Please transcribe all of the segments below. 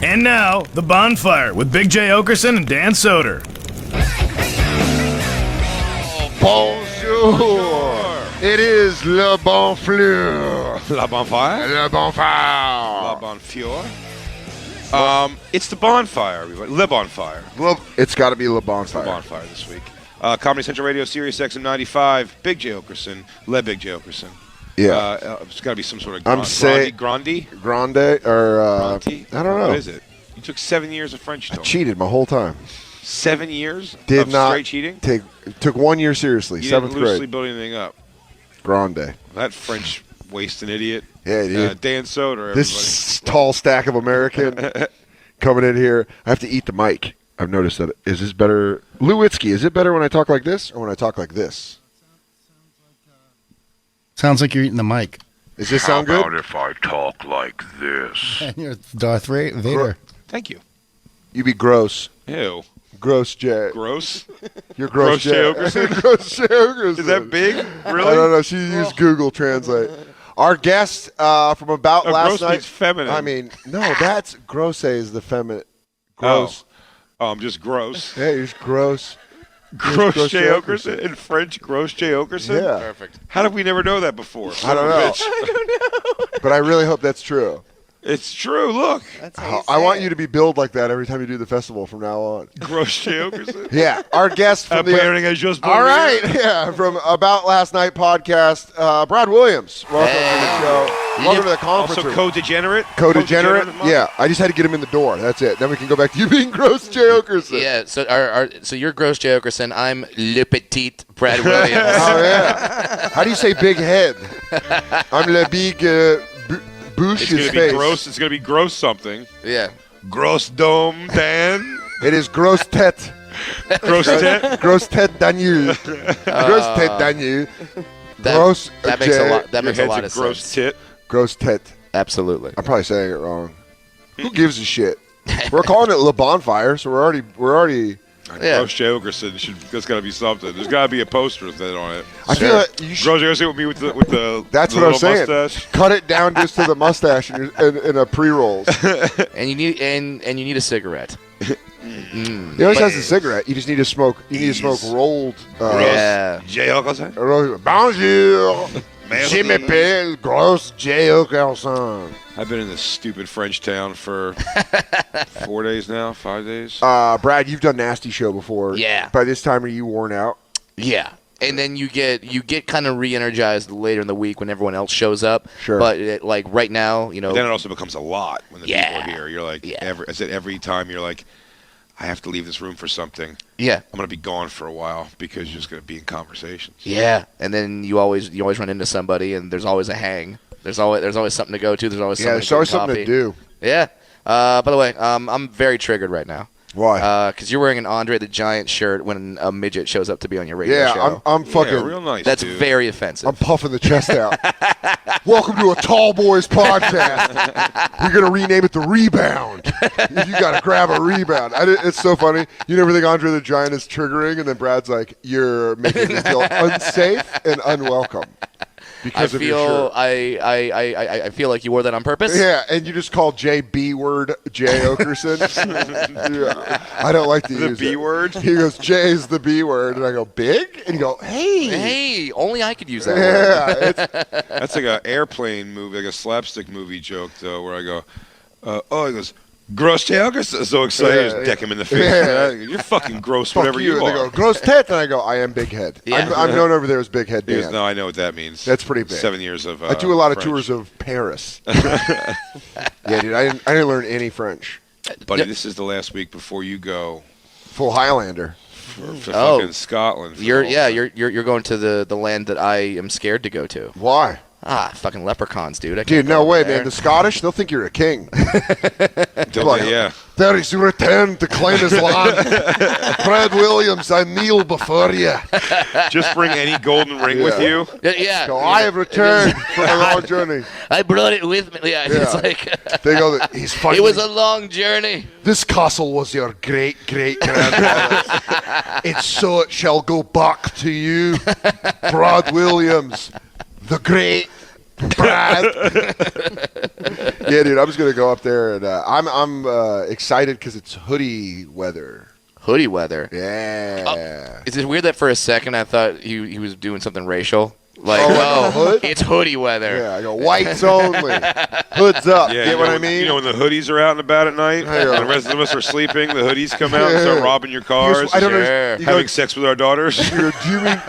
And now, The Bonfire with Big J. Okerson and Dan Soder. Bonjour. It is Le Bonfleur. La Bonfire? Le Bonfire. La Bonfure? It's the Bonfire, everybody. Le Bonfire. It's got to be Le Bonfire. The Bonfire this week. Comedy Central Radio, Sirius XM 95. Big J. Okerson. Le Big J. Okerson. Yeah. It's got to be some sort of I'm saying Grandi? Grande or Grandi? I don't know. What is it? You took 7 years of French. I cheated my whole time. 7 years Did of not straight cheating? Took 1 year seriously. You Seventh didn't loosely grade. build anything up. Grande. That French wasting idiot. Yeah, dude. Dan Soder, everybody. This tall stack of American coming in here. I have to eat the mic. I've noticed that. Is this better? Lewitsky, is it better when I talk like this or when I talk like this? Sounds like you're eating the mic. Does this sound How good? about if I talk like this? And you're Darth Vader. Thank you. You be gross. Ew. Gross Jay. Gross? You're gross Gross Jay Jay. Okerson? Gross Jay Okerson. Is that big? Really? I don't know. She used Google Translate. Our guest from about last gross night. means feminine. I mean, no, that's grosse is the feminine. Gross. Oh, I'm just gross. Yeah, you're just gross. Gross Gross J. J. Okerson. In French, Gross J. Okerson? Yeah. Perfect. How did we never know that before? I don't know. But I really hope that's true. It's true. Look. I want you to be billed like that every time you do the festival from now on. Gross J. Okerson. Yeah, our guest from the. Appearing as just All right, yeah, from About Last Night podcast, Brad Williams. Welcome to the show. Welcome to the conference Also room. co-degenerate. Co-degenerate? of the month? Yeah, I just had to get him in the door. That's it. Then we can go back to you being Gross J. Okerson. Yeah, so you're Gross J. Okerson. I'm Le Petit Brad Williams. Oh, yeah. How do you say big head? I'm Le Big Bouche It's his going to be face. gross. It's going to be gross something. Yeah. Gross dome, Dan. It is Gross Tete. Gross tit. Gross Tete Daniel. Gross Tete Daniel. That, Gross that makes J. a lot. That Your makes a head's lot a of gross sense. tit. Gross Tete. Absolutely. I'm probably saying it wrong. Who gives a shit? We're calling it Le Bonfire, so we're already. Yeah. Gross J. Okerson. That's got to be something. There's got to be a poster with that on it. I feel like you should. Gross J. Okerson would be with the That's the what I'm little saying. mustache. Cut it down just to the mustache in a pre-rolls. And you need and you need a cigarette. He always has a cigarette. You just need to smoke. You need to smoke rolled. Yeah. J. Okerson. Bonjour. Merci. Je m'appelle Gross J. Okerson. I've been in this stupid French town for 4 days now, 5 days. Brad, you've done Nasty Show before. Yeah. By this time, are you worn out? Yeah. And then you get kind of re-energized later in the week when everyone else shows up. Sure. But like right now, But then it also becomes a lot when the people Yeah. are here. You're like, Yeah. every time you're like, I have to leave this room for something. yeah. I'm going to be gone for a while because you're just going to be in conversations. Yeah. And then you always run into somebody, and there's always a hang. There's always something to go to. There's always Yeah, there's always something to do. Yeah. By the way, I'm very triggered right now. Why? Because you're wearing an Andre the Giant shirt when a midget shows up to be on your radio Yeah, show. I'm fucking. Yeah, real nice, That's dude. very offensive. I'm puffing the chest out. Welcome to a Tall Boys podcast. We're going to rename it The Rebound. You got to grab a rebound. It's so funny. You never think Andre the Giant is triggering, and then Brad's like, you're making me feel unsafe and unwelcome because of your shirt. I feel like you wore that on purpose. Yeah, and you just call J B word J Okerson. Yeah, I don't like to The use B it. word? He goes, J's the B word, and I go, big? And you go, hey. Hey, only I could use that word. Yeah, it's, That's like an airplane movie, like a slapstick movie joke, though, where I go, he goes, Gross J. Okerson. So excited. Yeah, Just yeah. deck him in the face. Yeah. You're fucking gross, fuck whatever you. you And they are. go, gross tit. And I go, I am big head. Yeah. I'm known over there as Big Head He goes, Dan. no, I know what that means. That's pretty big. 7 years of I do a lot of French. tours of Paris. Yeah, dude, I didn't learn any French. Buddy, this is the last week before you go Full Highlander. for Oh. fucking Scotland. for You're all- you're going to the land that I am scared to go to. Why? Fucking leprechauns, dude. I Dude, can't go no over way, there. man. The Scottish, they'll think you're a king. Don't Like, they? Yeah. There is returned to claim his land. Brad Williams, I kneel before you. Just bring any golden ring with Yeah. you. Yeah. So I have returned from a long journey. I brought it with me. Yeah. It's Yeah. like They go, he's finally. it was a long journey. This castle was your great grandfather's. And so it shall go back to you, Brad Williams, the great Brad. Yeah, dude, I'm just gonna go up there, and I'm excited because it's hoodie weather. Hoodie weather. Yeah. Is it weird that for a second I thought he was doing something racial? Like, Oh, hood? it's hoodie weather. Yeah, I go whites only, hoods up. Yeah, Get what I mean? You know when the hoodies are out and about at night, I know. and the rest of us are sleeping, the hoodies come out and start Yeah. robbing your cars, I don't Sure. know. You go, having sex with our daughters. you go, do you mean?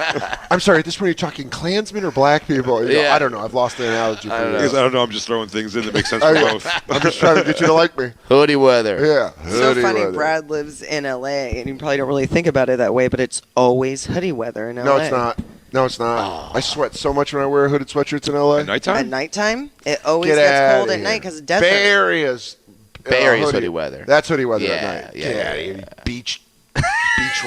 I'm sorry. At this point, you're talking Klansmen or black people? You go, Yeah. I don't know. I've lost the analogy. For I don't know. this. Because I don't know, I'm just throwing things in that make sense for Okay. both. I'm just trying to get you to like me. Hoodie weather. Yeah. So hoodie funny, weather. Brad lives in LA, and you probably don't really think about it that way, but it's always hoodie weather in LA. No, it's not. No, it's not. Oh. I sweat so much when I wear hooded sweatshirts in LA. At nighttime? At nighttime, it always Get gets outta cold at here. night because of desert. Bay Area's hoodie weather. That's hoodie weather Yeah, at night. yeah, Get yeah, outta here, you beach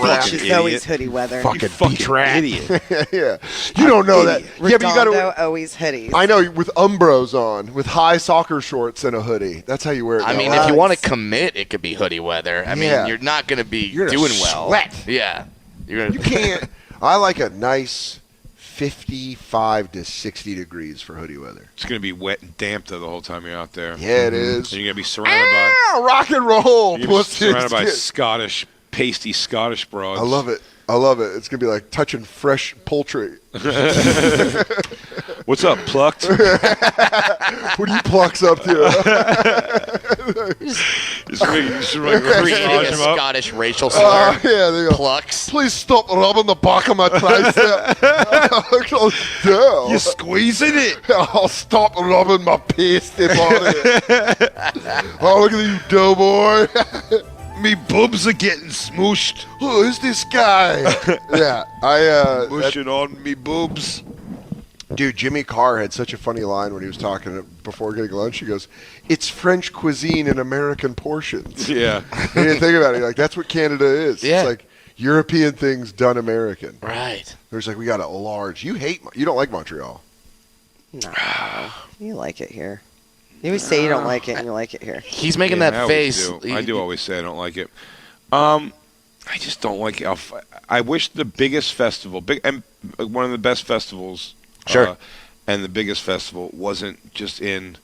rat. It's Idiot. always hoodie weather. Fucking Fucking beach rat. idiot. Yeah. You don't know that. Yeah, but you Redondo gotta. always hoodies. I know with Umbros on, with high soccer shorts and a hoodie. That's how you wear it. I now, mean, right? if you want to commit, it could be hoodie weather. I mean, Yeah. you're not going to be You're gonna doing well. sweat. Yeah. You're You can't. I like a nice 55 to 60 degrees for hoodie weather. It's going to be wet and damp though the whole time you're out there. Yeah, it is. And you're going to be surrounded by Rock and roll. you're gonna be pussy. surrounded by Scottish, pasty Scottish broads. I love it. I love it. It's gonna be like touching fresh poultry. What's up, plucked? What do you plucks up to? Just like creating massage a him up. Scottish racial Oh slur. yeah, they go. Plucks. Please stop rubbing the back of my tricep. Oh, You're squeezing it. I'll stop rubbing my pasty body. Oh, look at you, doughboy. Me boobs are getting smooshed. Who is this guy? Yeah, Mushing on me boobs. dude, Jimmy Carr had such a funny line when he was talking before getting lunch. He goes, "It's French cuisine in American portions." Yeah. You didn't think about it. You're like, that's what Canada is. Yeah. It's like European things done American. Right. There's like, we got a large. You don't like Montreal. No, you like it here. You always say you don't like it, and you like it here. He's making Yeah, I that always face. do. I do always say I don't like it. I just don't like it. I wish the biggest festival, and one of the best festivals, Sure. and the biggest festival wasn't just in.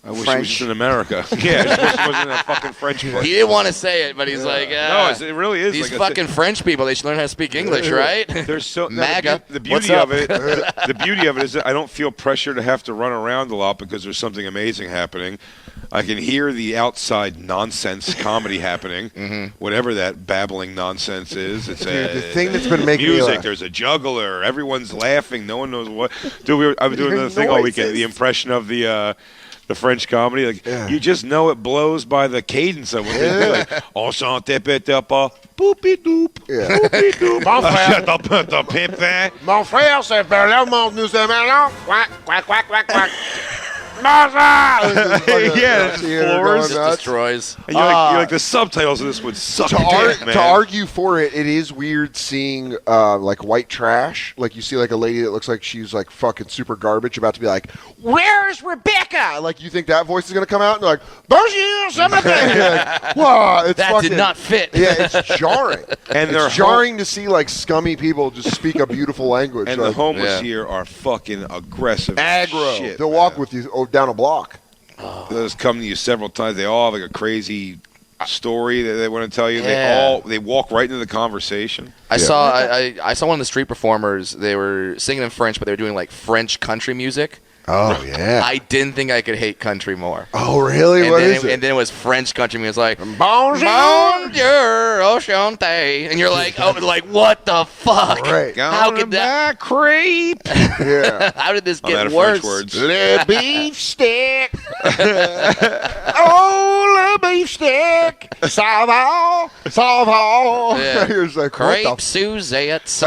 I wish it was French. just in America. Yeah, it just wasn't in a fucking French place. He didn't want to say it, but he's like, No, it really is. these like I said, fucking French people, they should learn how to speak English, right? There's so MAGA. The What's beauty up? of it. The beauty of it is that I don't feel pressure to have to run around a lot because there's something amazing happening. I can hear the outside nonsense comedy happening, whatever that babbling nonsense is. It's Dude, the thing that's been making me music. laugh. There's a juggler. Everyone's laughing. No one knows what. Dude, I was doing the thing all weekend. The impression of the French comedy, like Yeah. you just know it blows by the cadence of it. They're like, enchanté, pétapa, poopy doop, Yeah. poopy doop. Shut up, the pimpin. Mon frère, c'est Verlemont, nous aimons. Quack, quack, quack, quack, quack. Yeah, it's floors. Just destroys. And you're like the subtitles of this would suck To, dick, man. to argue for it, it is weird seeing like white trash. Like you see like a lady that looks like she's like fucking super garbage about to be like, "Where's Rebecca?" Like you think that voice is gonna come out and they're like, "Bonjour, something." Like, wow, it's That fucking, did not fit. Yeah, it's jarring. And they're it's jarring to see like scummy people just speak a beautiful language. And like, the homeless Yeah. here are fucking aggressive. aggro. Shit, They'll man. walk with you down a block. Those come to you several times. They all have like a crazy story that they want to tell you. Yeah. They walk right into the conversation. I saw I saw one of the street performers. They were singing in French, but they were doing like French country music. Oh yeah. I didn't think I could hate country more. Oh really? And What then is it? And then it was French country music. It was like Bonjour. Bonjour, enchanté, and you're like, oh, like what the fuck? Right. How could that? creep? Yeah. How did this I'm out get of worse? French words. Le beef stick. Oh, le beef stick. Ça va. Ça va. Yeah. He was like, Crepe what the Suzettes.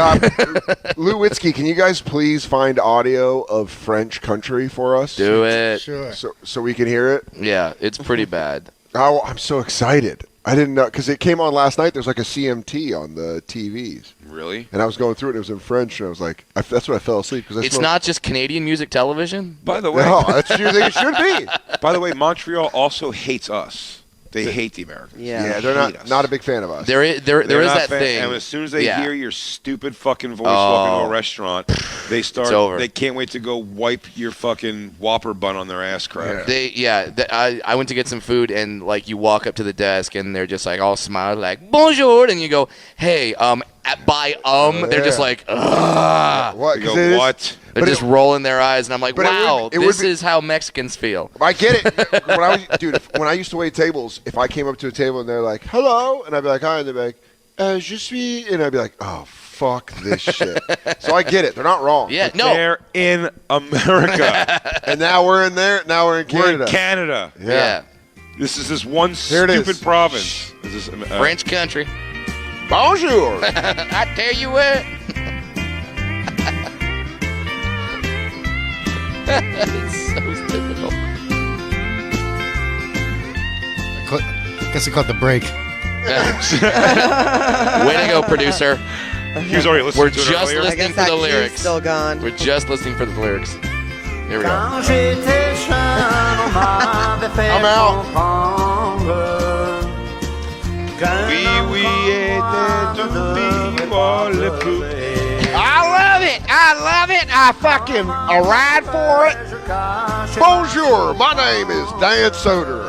Lewitsky, can you guys please find audio of French country for us? Do it. Sure. So we can hear it. Yeah, it's pretty bad. Oh, I'm so excited. I didn't know because it came on last night. There's like a CMT on the TVs, Really? and I was going through it. And it was in French, and I was like, that's when I fell asleep because It's not just Canadian music television. By the way, No, that's what you think it should be. by the way, Montreal also hates us. They hate the Americans. Yeah. they're Hate not us. not a big fan of us. There is They're not that fan- thing. And as soon as they Yeah. hear your stupid fucking voice walking into a restaurant, they start. over. They can't wait to go wipe your fucking Whopper bun on their ass crack. I went to get some food, and like you walk up to the desk, and they're just like all smiled, like bonjour, and you go, hey, they're just like, ugh. What? They 'Cause go, it is- what? They're But just rolling their eyes, and I'm like, but it would- wow, it would this be- is how Mexicans feel. I get it. When I used to wait tables, if I came up to a table and they're like, "Hello," and I'd be like, "Hi," and they'd be like, "Je suis," and I'd be like, "Oh, fuck this shit." So I get it. They're not wrong. Yeah, no, They're in America. And now we're in there. Now we're in We're Canada. in Canada. yeah. This is this one Here it stupid is. province. Is this, French country. Bonjour. I tell you what. It's so typical. Guess I caught the break. Way to go, producer. He was already listening We're to it just earlier. I listening guess for that the cue's lyrics. still gone. We're just listening for the lyrics. Here we go. I'm out. Oui, était tout petit pour le coup. I love it. I fucking ride for it. Bonjour. My name is Dan Soder.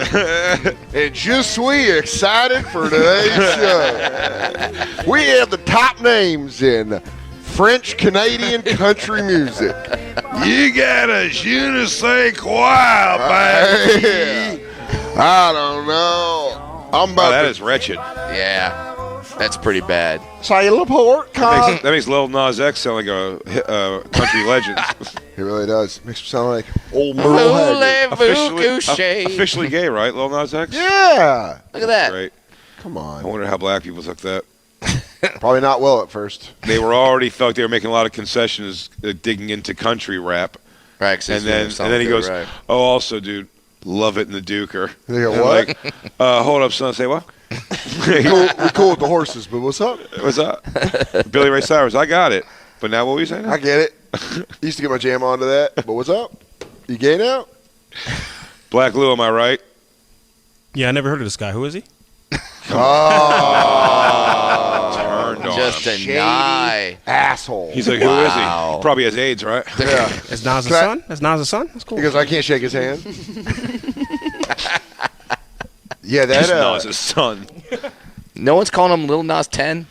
And je suis excited for today's show. We have the top names in French Canadian country music. You got a je ne sais quoi, baby. I don't know. I'm Wow, about that to is wretched. Yeah, that's pretty bad. say Laporte. That makes Lil Nas X sound like a country legend. He really does. Makes me sound like old Merle Haggard. Officially gay, right, Lil Nas X? Yeah. Look at that. Great. Come I on. wonder how black people took that. Probably not well at first. They were already felt they were making a lot of concessions, digging into country rap, Right, 'cause and he's doing then he something goes, right. "Oh, also, dude, love it in the Duker." They go, And I'm what? Like, hold up, son. Say what? we cool with the horses, but what's up? What's up? Billy Ray Cyrus. I got it. But now what were you saying? I get it. Used to get my jam onto that, but what's up? You gay now? Black Lou, am I right? Yeah, I never heard of this guy. Who is he? Turned on Just him. a Shady nye. asshole. He's like, who is Wow. he? Probably has AIDS, right? yeah. Is Nas a Can I- son? Is Nas a son? That's cool. Because I can't shake his hand. Yeah, Just that Nas' son. No one's calling him Lil Nas 10?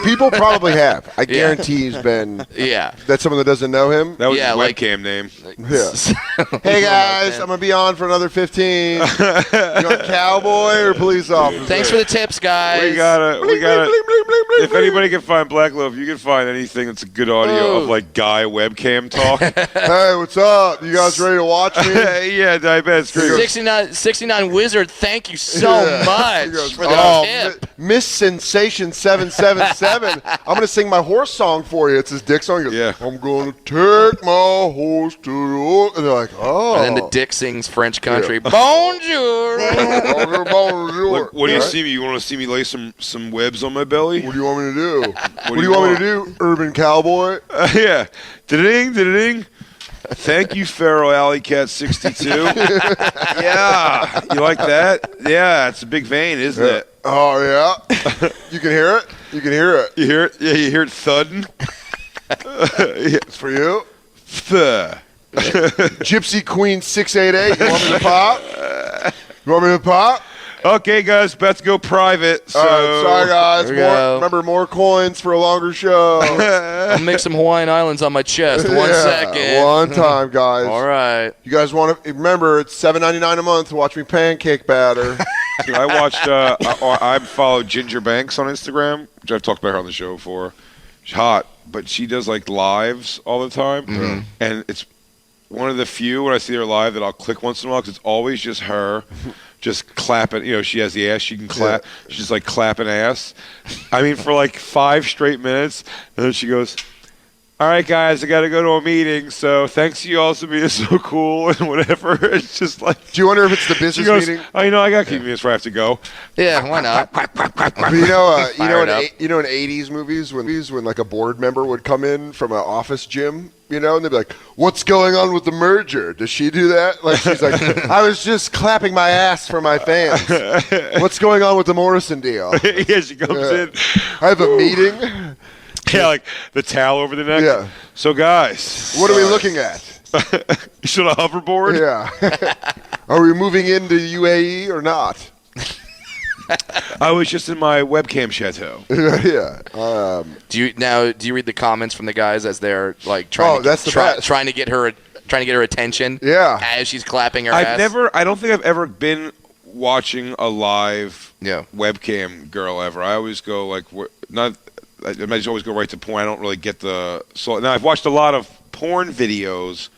people probably have. I guarantee he's been. Yeah. That's someone that doesn't know him. That was Yeah, his like- webcam name. Yeah. Hey guys, I'm gonna be on for another 15. You want cowboy or police officer? Thanks for the tips, guys. We gotta. Bling, bling, bling, bling, bling, If bling. anybody can find Black Lou, if you can find anything that's a good audio of like guy webcam talk. Hey, what's up? You guys ready to watch me? Yeah, I bet it's great. 69 Wizard, thank you so Yeah. much He goes, for the "Oh, tip. Miss Sensation 777. I'm gonna sing my horse song for you. It's his dick song. He goes, Yeah. I'm gonna take my horse to the and they're like, oh. And then the dick sings French country. Bonjour. Bonjour, bonjour. Look, what do you Right? see me? You want to see me lay some webs on my belly? What do you want me to do? What do do you you want me want? to do, urban cowboy? Yeah. Da-ding, da-ding. Thank you, Pharaoh Alley Cat 62. Yeah. You like that? Yeah, it's a big vein, isn't it? Oh yeah. You can hear it. You can hear it. You hear it? Yeah, you hear it thudding? It's for you. Thuh. Gypsy Queen 688. You want me to pop? You want me to pop? Okay, guys, about to go private. So All right, sorry guys. Here we go. Remember, more coins for a longer show. I'll make some Hawaiian Islands on my chest. One Yeah, second. One time, guys. All right. You guys want to remember? It's $7.99 a month to watch me pancake batter. Dude, I watched. I followed Ginger Banks on Instagram, which I've talked about her on the show before. She's hot, but she does like lives all the time, and it's one of the few when I see her live that I'll click once in a while because it's always just her, just clapping. You know, she has the ass she can clap. She's just like clapping ass. I mean, for like 5 straight minutes, and then she goes, all right, guys, I got to go to a meeting. So thanks you all for being so cool and whatever. It's just like. Do you wonder if it's the She business goes, meeting? oh, I got to keep this where I have to go. Yeah, why not? But Fire it up. in 80s movies when like a board member would come in from an office gym, and they'd be like, "What's going on with the merger? Does she do that?" Like she's like, "I was just clapping my ass for my fans. What's going on with the Morrison deal? Yeah, she comes in. I have a meeting. Yeah, like the towel over the neck. Yeah. So, guys, What are we looking at? you should have hoverboard. Yeah. Are we moving into UAE or not?" I was just in my webcam chateau. Yeah. Do you read the comments from the guys as they're like trying trying to get her attention? Yeah. As she's clapping her ass. I don't think I've ever been watching a live Yeah. webcam girl ever. I always go like I just always go right to porn. I don't really get now I've watched a lot of porn videos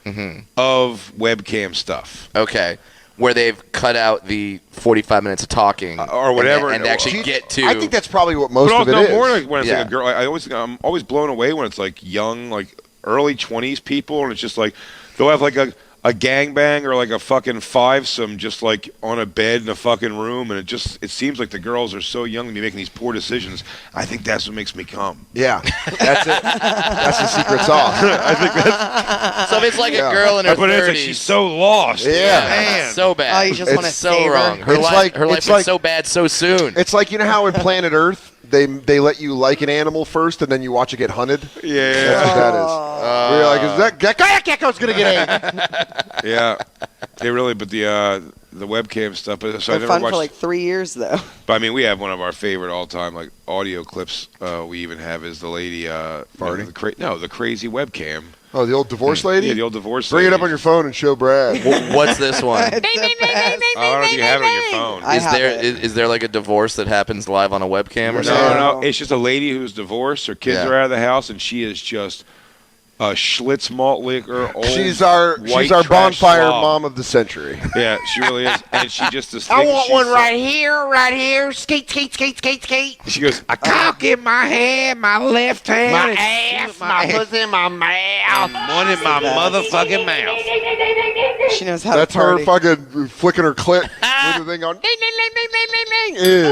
of webcam stuff. Okay. Where they've cut out the 45 minutes of talking or whatever, and actually get to. I think that's probably what most of it is. More like when it's Yeah. like a girl. I'm always blown away when it's like young, like early 20s people, and it's just like they'll have like a gangbang or like a fucking fivesome just like on a bed in a fucking room, and it seems like the girls are so young to be making these poor decisions. I think that's what makes me come. Yeah, that's it. That's the secret sauce. I think that's. So if it's like a girl in her But 30s. it's like she's so lost. Yeah. Man. So bad. Oh, you just want to so save her. wrong. Her It's life, like- her life it's was like- so bad so soon. It's like how in Planet Earth they let you like an animal first and then you watch it get hunted. That's Yeah. what that is. Where you're like, is that gecko's gonna get ate? Yeah. They really, but the webcam stuff. So I They're never fun watched. for like 3 years though. But I mean, we have one of our favorite all-time like audio clips. We even have is the lady Farting? the crazy webcam. Oh, the old divorce lady. Yeah, the old divorce. Bring it up lady. on your phone and show Brad. What's this one? It's the best. Oh, I don't know if you have it on your phone. I have it. Is there like a divorce that happens live on a webcam or No, something? no, it's just a lady who's divorced. Her kids Yeah. are out of the house, and she is just a Schlitz malt liquor. Old She's our white bonfire trash slob. mom of the century. Yeah, she really is, and she just. here. Skate. She goes, I cock in my hand, my left hand, My ass, my pussy, my mouth. one in my motherfucking mouth. She knows how That's to her party. fucking flicking her clit with the thing on. Ew.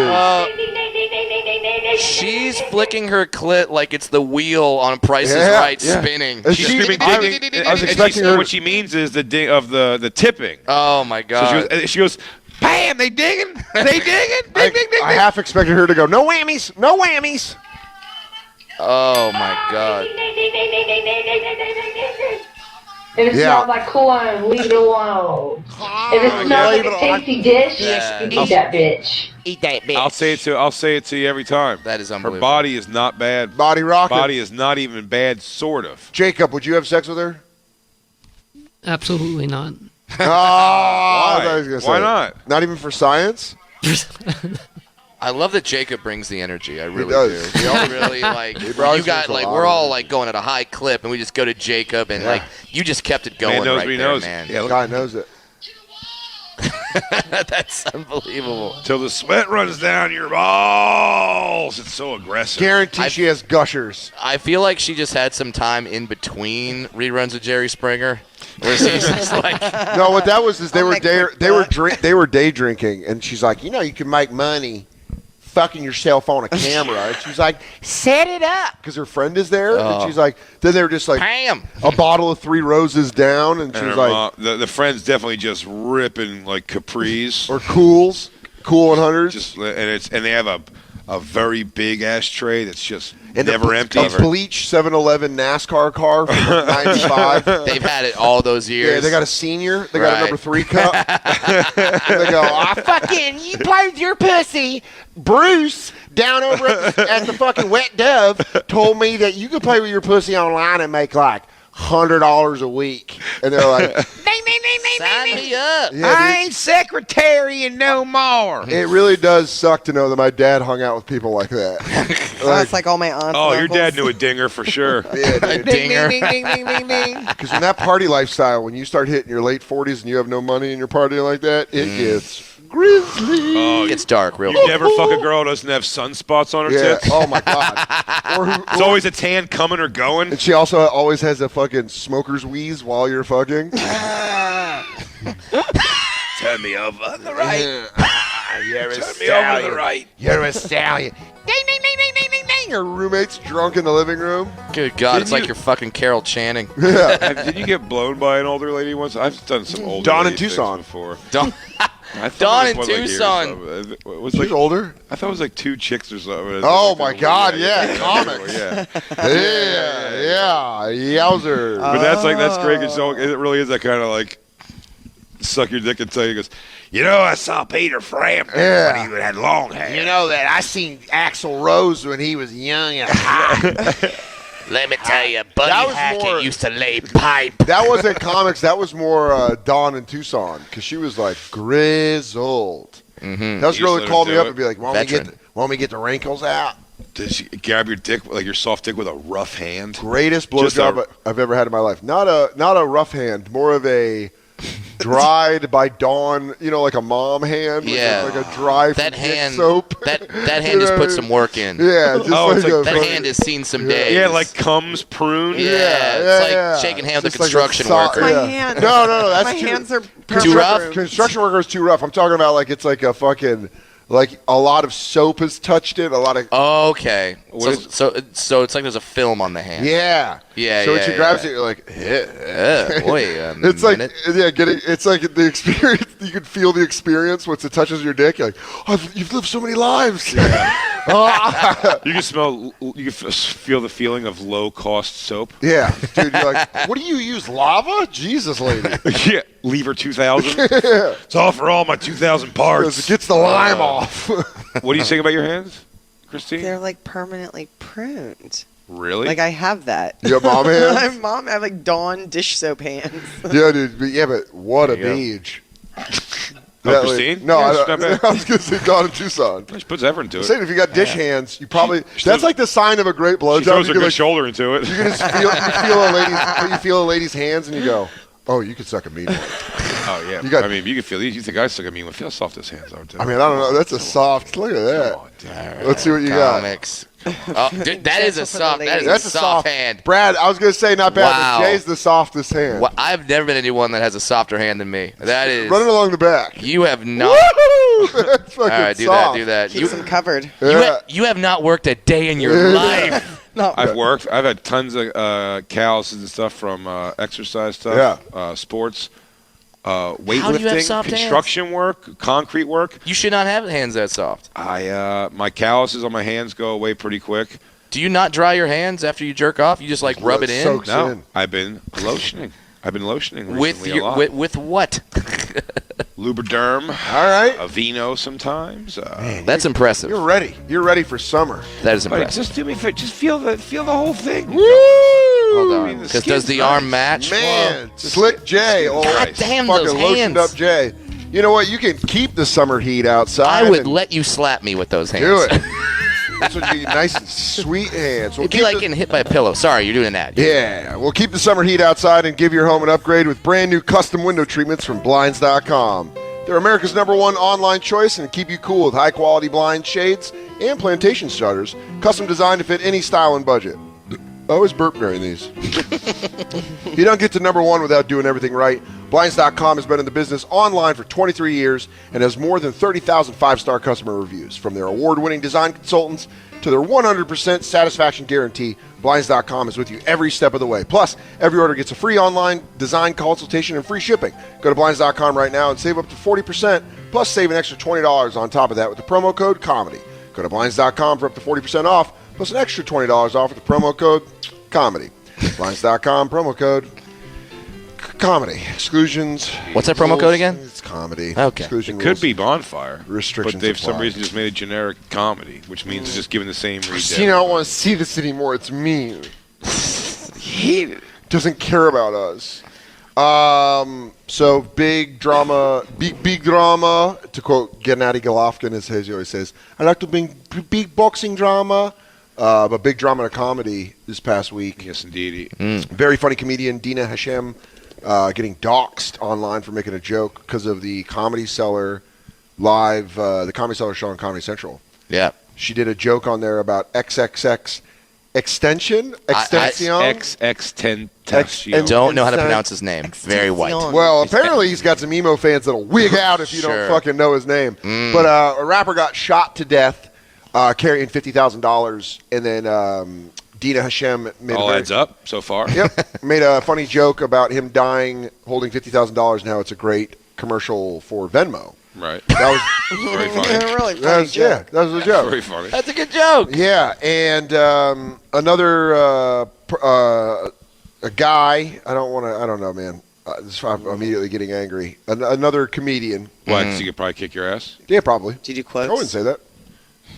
She's flicking her clit like it's the wheel on Price is Yeah, Right yeah. spinning. And She's she- screaming, I- ding, ding, ding, I was ding, expecting and her- what she means is the ding of the tipping. Oh my So god. she goes, bam, they digging, they digging, ding, ding, ding, I ding. half expected her to go, no whammies, no whammies. Oh my god. If it Yeah. smells like cologne, leave it alone. If it smells like a tasty dish, Yeah. eat that bitch. Eat that bitch. I'll say it to you every time. That is Her unbelievable. body is not bad. Body rocking. Body is not even bad, sort of. Jacob, would you have sex with her? Absolutely not. Oh, I thought he was gonna Why say. not? Not even for science? I love that Jacob brings the energy. I really does. do. We all really like. He always You got brings a like lot we're of all energy. like going at a high clip, and we just go to Jacob, and Yeah. like you just kept it going Man knows right what he there, knows. man. Yeah, look, God knows it. That's unbelievable. till the sweat runs down your balls. It's so aggressive. Guarantee she has gushers. I feel like she just had some time in between reruns of Jerry Springer, where she's just like, No, what that was is they I'll were make day quick they were buck. they were day drinking, and she's like, you can make money fucking yourself on a camera. And she's like, set it up, because her friend is there, and Oh. she's like, then they were just like bam. a bottle of Three Roses down, and she And was her like, mom- the friend's definitely just ripping like capris. or Cool 100s. Just and they have a very big ashtray that's just And never a empty. bleach 7-Eleven NASCAR car from 95. They've had it all those years. Yeah, they got a senior. They got Right. a number 3 cup. They go, Fucking, you play with your pussy. Bruce down over at the fucking Wet Dove told me that you could play with your pussy online and make like $100 a week. And they're like, Sign me up. yeah, ain't secretary no more. dude, it really does suck to know that my dad hung out with people like that. Oh, it's like all my aunts. Oh, and your dad uncles. knew a dinger for sure. Yeah, dude. Dinger. Because in that party lifestyle, when you start hitting your late 40s and you have no money and you're partying like that, it gets grizzly. Oh, It gets dark real you quick. never fuck a girl who doesn't have sunspots on her Yeah. tits. Oh my god. It's always a tan coming or going. And she also always has a fucking smoker's wheeze while you're fucking. Turn me over on the right. You're a Turn me over on the stallion. right. You're a stallion. Ding, ding, ding, ding, ding, ding, ding. Your roommate's drunk in the living room. Good God, it's Didn't like you- you're fucking Carol Channing. Did you get blown by an older lady once? I've done some older Dawn in lady things Tucson. before. Dawn, I thought Dawn it in was more like years or Tucson. something. It was She's like, older. I thought it was like 2 chicks or something. Oh my god, yeah, comics. Yeah. Yeah, yowzer. But that's great because it really is that kind of like suck your dick and tell you. He goes, you know, I saw Peter Frampton Yeah. when he had long hair. You know that I seen Axl Rose when he was young and hot. let me tell you, Buddy That was Hackett more- used to lay pipe. That wasn't comics. That was more Dawn in Tucson because she was like grizzled. Mm-hmm. That was You girl just that let called her me do up it? and be like, "Want me get the wrinkles out?" Did she grab your dick, like your soft dick, with a rough hand? Greatest Just blowjob I've ever had in my life. Not a rough hand, more of a dried by Dawn. You know, like a mom hand. Yeah. like a dry That dick hand, soap. that You hand know has what I put mean? some work in. Yeah, just Oh, like, it's like a That fucking- hand has seen some days. Yeah, like comes prune. Yeah, Yeah, it's like yeah. shaking hands with a Just like a construction soft- worker. My Yeah. hands. No, that's My too- hands are Too perfect. rough? Construction worker is too rough. I'm talking about like it's like a fucking like a lot of soap has touched it. A lot of Okay. What So it's like there's a film on the hand. yeah. Yeah, So when yeah, she yeah. grabs it, you're like, eh. Boy, It's like minute. it's like the experience. You can feel the experience once it touches your dick. You're like, oh, you've lived so many lives. Ah. You can smell. You can feel the feeling of low-cost soap. Yeah, dude. You're like, what do you use? Lava? Jesus, lady. Yeah, Lever 2000. It's all for all my 2000 parts. It gets the lime off. What do you think about your hands, Christine? They're like permanently pruned. Really? Like I have that. You have mom My hands? mom, I have like Dawn dish soap hands. Yeah, dude. But what a There you beige. Oh, Christine? No, Yeah, I, it's not bad. I was going to say Dawn in Tucson. She puts effort into I'm it. saying if you got dish hands, you probably She that's throws- like the sign of a great blowjob. She throws You a can, good like, shoulder into it. you can just feel a lady's hands and you go, oh, you could suck a meat. Oh yeah. You got- I mean, you can feel these. You think I suck a mean one? Feel how soft his hands are too. I mean, I don't know. That's a soft. Look at that. Let's see what you got. Comics. Oh, dude, that is a soft. That is That's a soft hand. Brad, I was gonna say not bad, Wow. but Jay's the softest hand. Well, I've never been anyone that has a softer hand than me. That is. Running along the back. You have not. Woo! That's fucking All right, do soft. that. Do that. Keeps them covered. You have not worked a day in your life. Not I've worked. I've had tons of calluses and stuff from exercise stuff, sports, How do you have weightlifting, soft hands? construction work, concrete work. You should not have hands that soft. My calluses on my hands go away pretty quick. Do you not dry your hands after you jerk off? You just like rub it in Soaks No, in. I've been lotioning. with recently a lot. with what? Lubriderm, All right. Aveeno sometimes. That's impressive. You're ready. You're ready for summer. That is Buddy, impressive. just do me a favor. Just feel the whole thing. Hold I on. mean, the Because does skin's the nice. arm match? Man, Slick J. Oh, God damn fucking those lotioned hands. up Jay. You know what? You can keep the summer heat outside. I would and let you slap me with those hands. do it. This would be nice and sweet hands. We'll It'd be keep like the- getting hit by a pillow. Sorry, you're doing an ad. Yeah, we'll keep the summer heat outside and give your home an upgrade with brand new custom window treatments from Blinds.com. They're America's #1 online choice and keep you cool with high-quality blind shades and plantation starters, custom designed to fit any style and budget. I always burp during these. You don't get to #1 without doing everything right. Blinds.com has been in the business online for 23 years and has more than 30,000 five-star customer reviews. From their award-winning design consultants to their 100% satisfaction guarantee, Blinds.com is with you every step of the way. Plus, every order gets a free online design consultation and free shipping. Go to Blinds.com right now and save up to 40%, plus save an extra $20 on top of that with the promo code COMEDY. Go to Blinds.com for up to 40% off, plus an extra $20 off with the promo code COMEDY. Blinds.com, promo code COMEDY. Exclusions. What's that promo code again? It's comedy. Okay. Exclusion It could rules. be Bonfire, Restrictions but they've for some apply. reason just made a generic comedy, which means it's just giving the same read. to Christina, I don't want to see this anymore. It's mean. Hate it. Doesn't care about us. So big drama, big drama. To quote Gennady Golovkin, as he always says, I like to bring big boxing drama, but big drama in a comedy this past week. Yes, indeed. Very funny comedian Dina Hashem getting doxxed online for making a joke because of the Comedy Cellar live, the Comedy Cellar show on Comedy Central. Yeah. She did a joke on there about XXX extension. XX10. Don't know how to pronounce his name. Very white. Well, apparently he's got some emo fans that'll wig out if you don't fucking know his name. But a rapper got shot to death carrying $50,000, and then Dina Hashem made all adds up so far. Yep, made a funny joke about him dying holding $50,000 and how it's a great commercial for Venmo. Right. That was very funny. Really funny joke. Yeah, that was a joke. Very funny. That's a good joke. Yeah, and another a guy. I don't know, man. I'm immediately getting angry. Another comedian. Why? Because he could probably kick your ass? Yeah, probably. Did you quote? I wouldn't say that.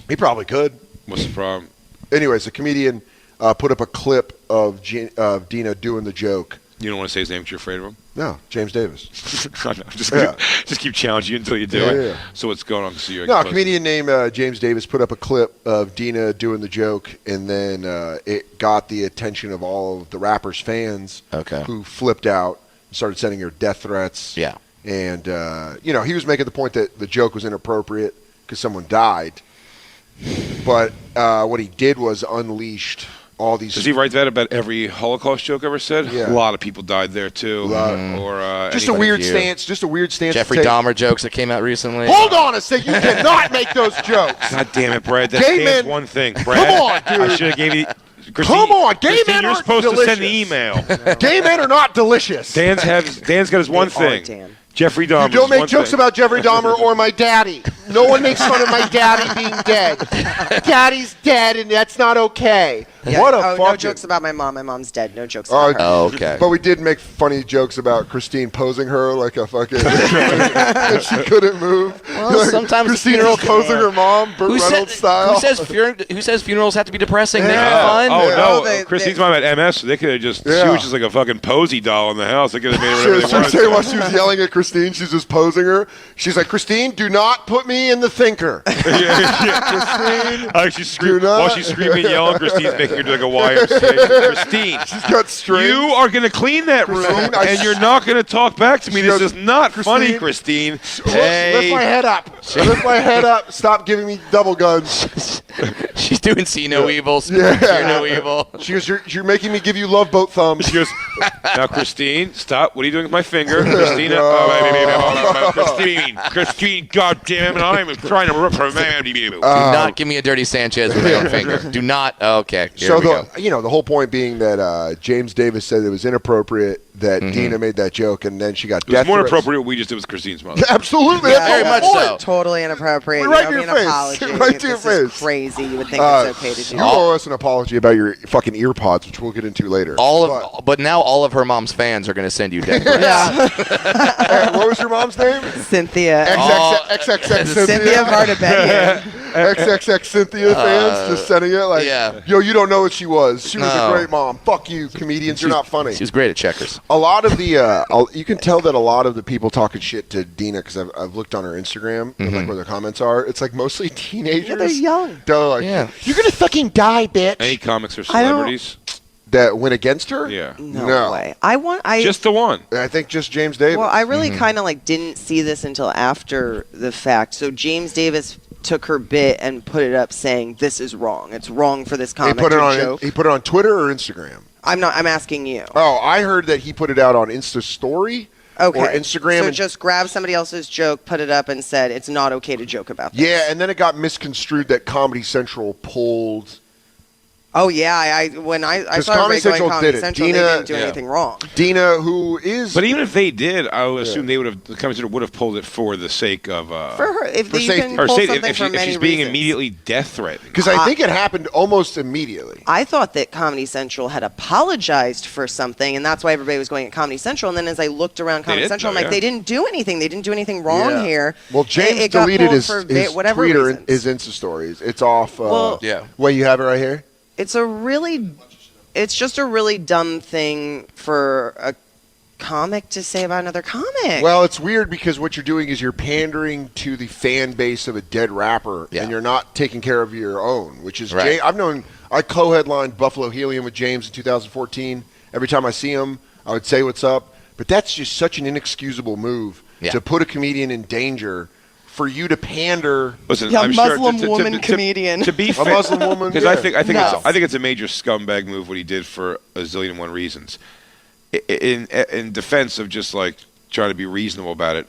He probably could. What's the problem? Anyways, a comedian put up a clip of Dina doing the joke. You don't want to say his name because you're afraid of him? No, James Davis. Just keep challenging you until you do it. Yeah. So what's going on? So you're a comedian named James Davis put up a clip of Dina doing the joke, and then it got the attention of all of the rapper's fans who flipped out and started sending her death threats. Yeah. And, he was making the point that the joke was inappropriate because someone died. But what he did was unleashed all these. Does he write that about every Holocaust joke ever said? Yeah. A lot of people died there too. Or just a weird stance. Just a weird stance. Jeffrey Dahmer jokes that came out recently. Hold on a second. You cannot make those jokes. God damn it, Brad. That Gay stands men- one thing, Brad. Come on, dude. I should have gave you. Christine, Come on, gay Christine, men you're aren't supposed delicious. to send the email. Gay men are not delicious. Dan's got his one thing. Dan. Jeffrey Dahmer. You don't make jokes about Jeffrey Dahmer or my daddy. No one makes fun of my daddy being dead. Daddy's dead, and that's not okay. Yeah. What a fucking... No jokes about my mom. My mom's dead. No jokes about her. Oh, okay. But we did make funny jokes about Christine posing her like a fucking... and she couldn't move. Well, sometimes Christine funeral just posing her mom, Burt Reynolds style. Who says funerals have to be depressing? Make it Yeah. fun. Oh, no. they- Christine's mom had MS. So they could have just... She Yeah. was just like a fucking posy doll in the house. They could have made She whatever was they wanted. saying while she was yelling at Christine, she's just posing her. She's like, Christine, do not put me in the thinker. Christine, She's do not. while she's screaming and yelling, Christine's making her do like a YMCA. Christine, She's got strings. you are going to clean that room, Christine, and you're not going to talk back to me. She This goes, is not funny, Christine, Christine. Lift my head up. Lift my head up. Stop giving me double guns. She's doing see no evils. Yeah. Hear no evil. She goes, you're making me give you love boat thumbs. She goes, now, Christine, stop. What are you doing with my finger? Christina. Christine, God damn it. I'm trying to reprimand you. Do not give me a dirty Sanchez with my own finger. Do not. Okay. Here So we go. the whole point being that James Davis said it was inappropriate that Dina made that joke, and then she got It was death more threats. appropriate what we just did with Christine's mother. Absolutely, Yeah, that's very the much whole so. point. Totally inappropriate. Right You to owe your me an face. apology. Right to your This is face. crazy. You would think it's okay to do. You owe us an apology about your fucking ear pods, which we'll get into later. But now all of her mom's fans are going to send you death threats. Yeah. What was your mom's name? Cynthia. XXX Cynthia Vardabedian. XXX Cynthia fans just sending it like, yeah. yo, you don't know what she was. She was No. a great mom. Fuck you, comedians. You're not funny. She was great at checkers. A lot of the, you can tell that a lot of the people talking shit to Dina, because I've looked on her Instagram, and like where the comments are, it's like mostly teenagers. Yeah, they're young. They're like, Yeah. you're going to fucking die, bitch. Any comics or I don't- celebrities? That went against her? Yeah. No way. I Just the one. I think just James Davis. Well, I really kind of like didn't see this until after the fact. So James Davis took her bit and put it up saying this is wrong. It's wrong for this he comic put it to on. joke. He put it on Twitter or Instagram. I'm asking you. Oh, I heard that he put it out on Insta Story. Okay. Or Instagram. So and- just grab somebody else's joke, put it up, and said it's not okay to joke about this. yeah, and then it got misconstrued that Comedy Central pulled. Oh yeah, when I Because saw Comedy everybody going Central Comedy did it. Central, Dina- they didn't do yeah. anything wrong. Dina, who is. But even if they did, I would assume they would have. The Comedy Central would have pulled it for the sake of. For her, if For you safety. can Or pull say something if, for if many she's being reasons. immediately death threatened. Because I think it happened almost immediately. I thought that Comedy Central had apologized for something, and that's why everybody was going at Comedy Central. And then as I looked around Comedy did, Central, I'm though, like, yeah. they didn't do anything. They didn't do anything wrong Yeah. here. Well, James it got deleted pulled his for Twitter, reasons. his Insta stories. It's off. Well- Yeah. Wait, you have it right here? It's just a really dumb thing for a comic to say about another comic. Well, it's weird because what you're doing is you're pandering to the fan base of a dead rapper, Yeah. and you're not taking care of your own, which is Right. I co-headlined Buffalo Helium with James in 2014. Every time I see him, I would say what's up, but that's just such an inexcusable move Yeah. to put a comedian in danger for you to pander. Listen, Yeah, I'm Muslim sure, woman comedian. To be A fair, Muslim woman, because yeah. I think No. it's a major scumbag move what he did for a zillion and one reasons. In defense of just like trying to be reasonable about it,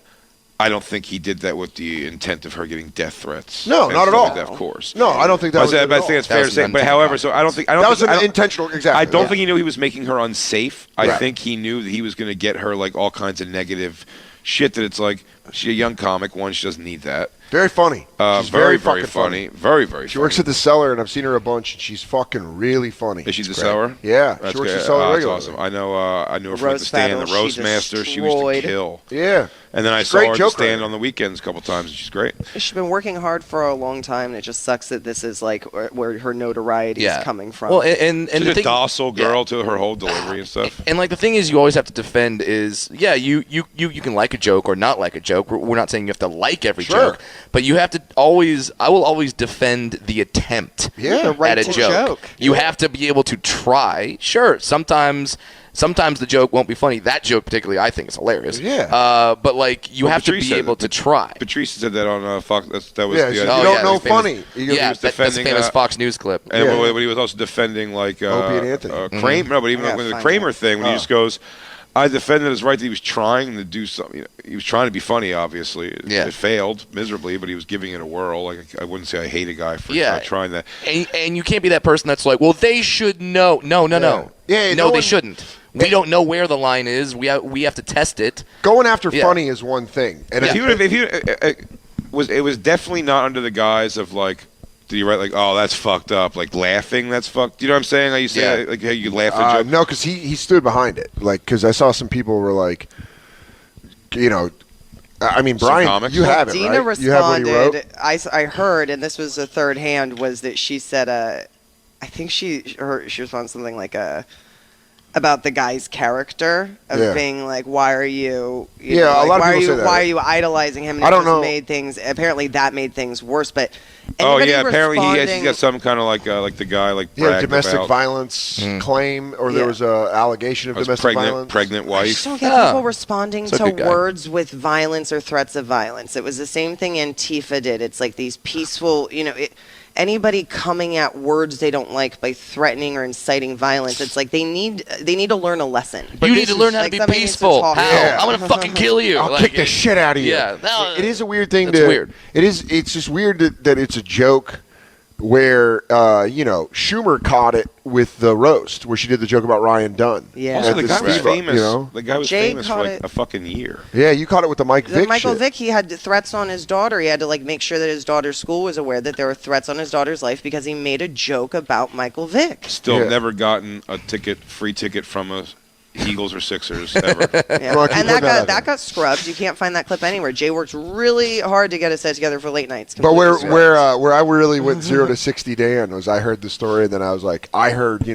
I don't think he did that with the intent of her getting death threats. No, and not at stuff all. like that, of course. No, I don't think that was I it at think it's That fair to was say. an But however, so I don't think that was think- an I don't- intentional. Exactly. I don't yeah. think he knew he was making her unsafe. I Right. think he knew that he was going to get her like all kinds of negative shit. That it's like she's a young comic. One, she doesn't need that. Very funny. She's very fucking funny. Very, very. She works at the Cellar, and I've seen her a bunch, and she's fucking really funny. Is she the seller? Yeah, That's she works good. at the Cellar That's regularly. awesome. I know. I knew her from Rose the stand, the Battle, roast she master. She was destroyed. to kill. Yeah. And then I She's saw great her at the joke stand writer. on the weekends a couple times, and she's great. She's been working hard for a long time, and it just sucks that this is like where her notoriety Yeah. is coming from. Well, and She's the a thing, docile girl yeah. to her whole delivery and stuff. And like the thing is, you always have to defend is you can like a joke or not like a joke. We're not saying you have to like every Sure. joke, but you have to always. I will always defend the attempt Yeah. The right at a to joke. joke. You have to be able to try. Sure, sometimes the joke won't be funny. That joke particularly, I think, is hilarious. Yeah. But like you Well, have Patrice to said be able that. to try. Patrice said that on Fox. That was Yeah, the you idea. Oh, don't yeah, know the famous- funny. You Yeah, was that's the defending, famous Fox News clip. And Yeah. when he was also defending like Opie and Anthony. Kramer, no, but even Yeah, when the fine, Kramer yeah. thing, when he just goes, I defended his right that he was trying to do something. He was trying to be funny. Obviously, it failed miserably, but he was giving it a whirl. Like I wouldn't say I hate a guy for not trying that. And you can't be that person that's like, well, they should know. No. Yeah, no, no they one- shouldn't. We don't know where the line is. We have to test it. Going after Yeah. funny is one thing. And If you it was definitely not under the guise of like. Did you write like, oh, that's fucked up? Like laughing, that's fucked. You know what I'm saying? How you say like how you laugh at joke? No, because he stood behind it. Like, because I saw some people were like, you know, I mean, Some Brian, comics? you have it, Dina right? You have what he wrote? responded. I heard, and this was a third hand, was that she said, I think she responded something like about the guy's character of Yeah. being like, why are you? Yeah, know, a like, lot of why people are you say that. why are you idolizing him? And I it don't just know. Made things apparently that made things worse. But Oh anybody yeah, apparently he's responding- got some kind of like the guy like Yeah, bragged domestic about violence claim, or there Yeah. was a allegation of his domestic pregnant violence. I just wife. don't get Yeah. people responding It's a to good guy. words with violence or threats of violence. It was the same thing Antifa did. It's like these peaceful, anybody coming at words they don't like by threatening or inciting violence. It's like they need to learn a lesson. You need to learn how to like be somebody needs to peaceful. talk- How? Yeah. I'm gonna fucking kill you. I'll Like, kick the shit out of you. Yeah, no, it is a weird thing. that's weird. It's just weird that it's a joke where Schumer caught it with the roast where she did the joke about Ryan Dunn. Yeah. Also, At the the guy was Steve, famous. you know? The guy was Jay famous for caught like it. a fucking year. Yeah, you caught it with the Mike Vick Michael shit. Vick, he had threats on his daughter. He had to like make sure that his daughter's school was aware that there were threats on his daughter's life because he made a joke about Michael Vick. Still Yeah. never gotten a free ticket from a Eagles or Sixers ever. Yeah. Well, I can And put that out that got scrubbed. You can't find that clip anywhere. Jay worked really hard to get a set together for late nights. But where Completely scrubbed. where I really went 0 to 60 Dan was I heard the story and then I was like I heard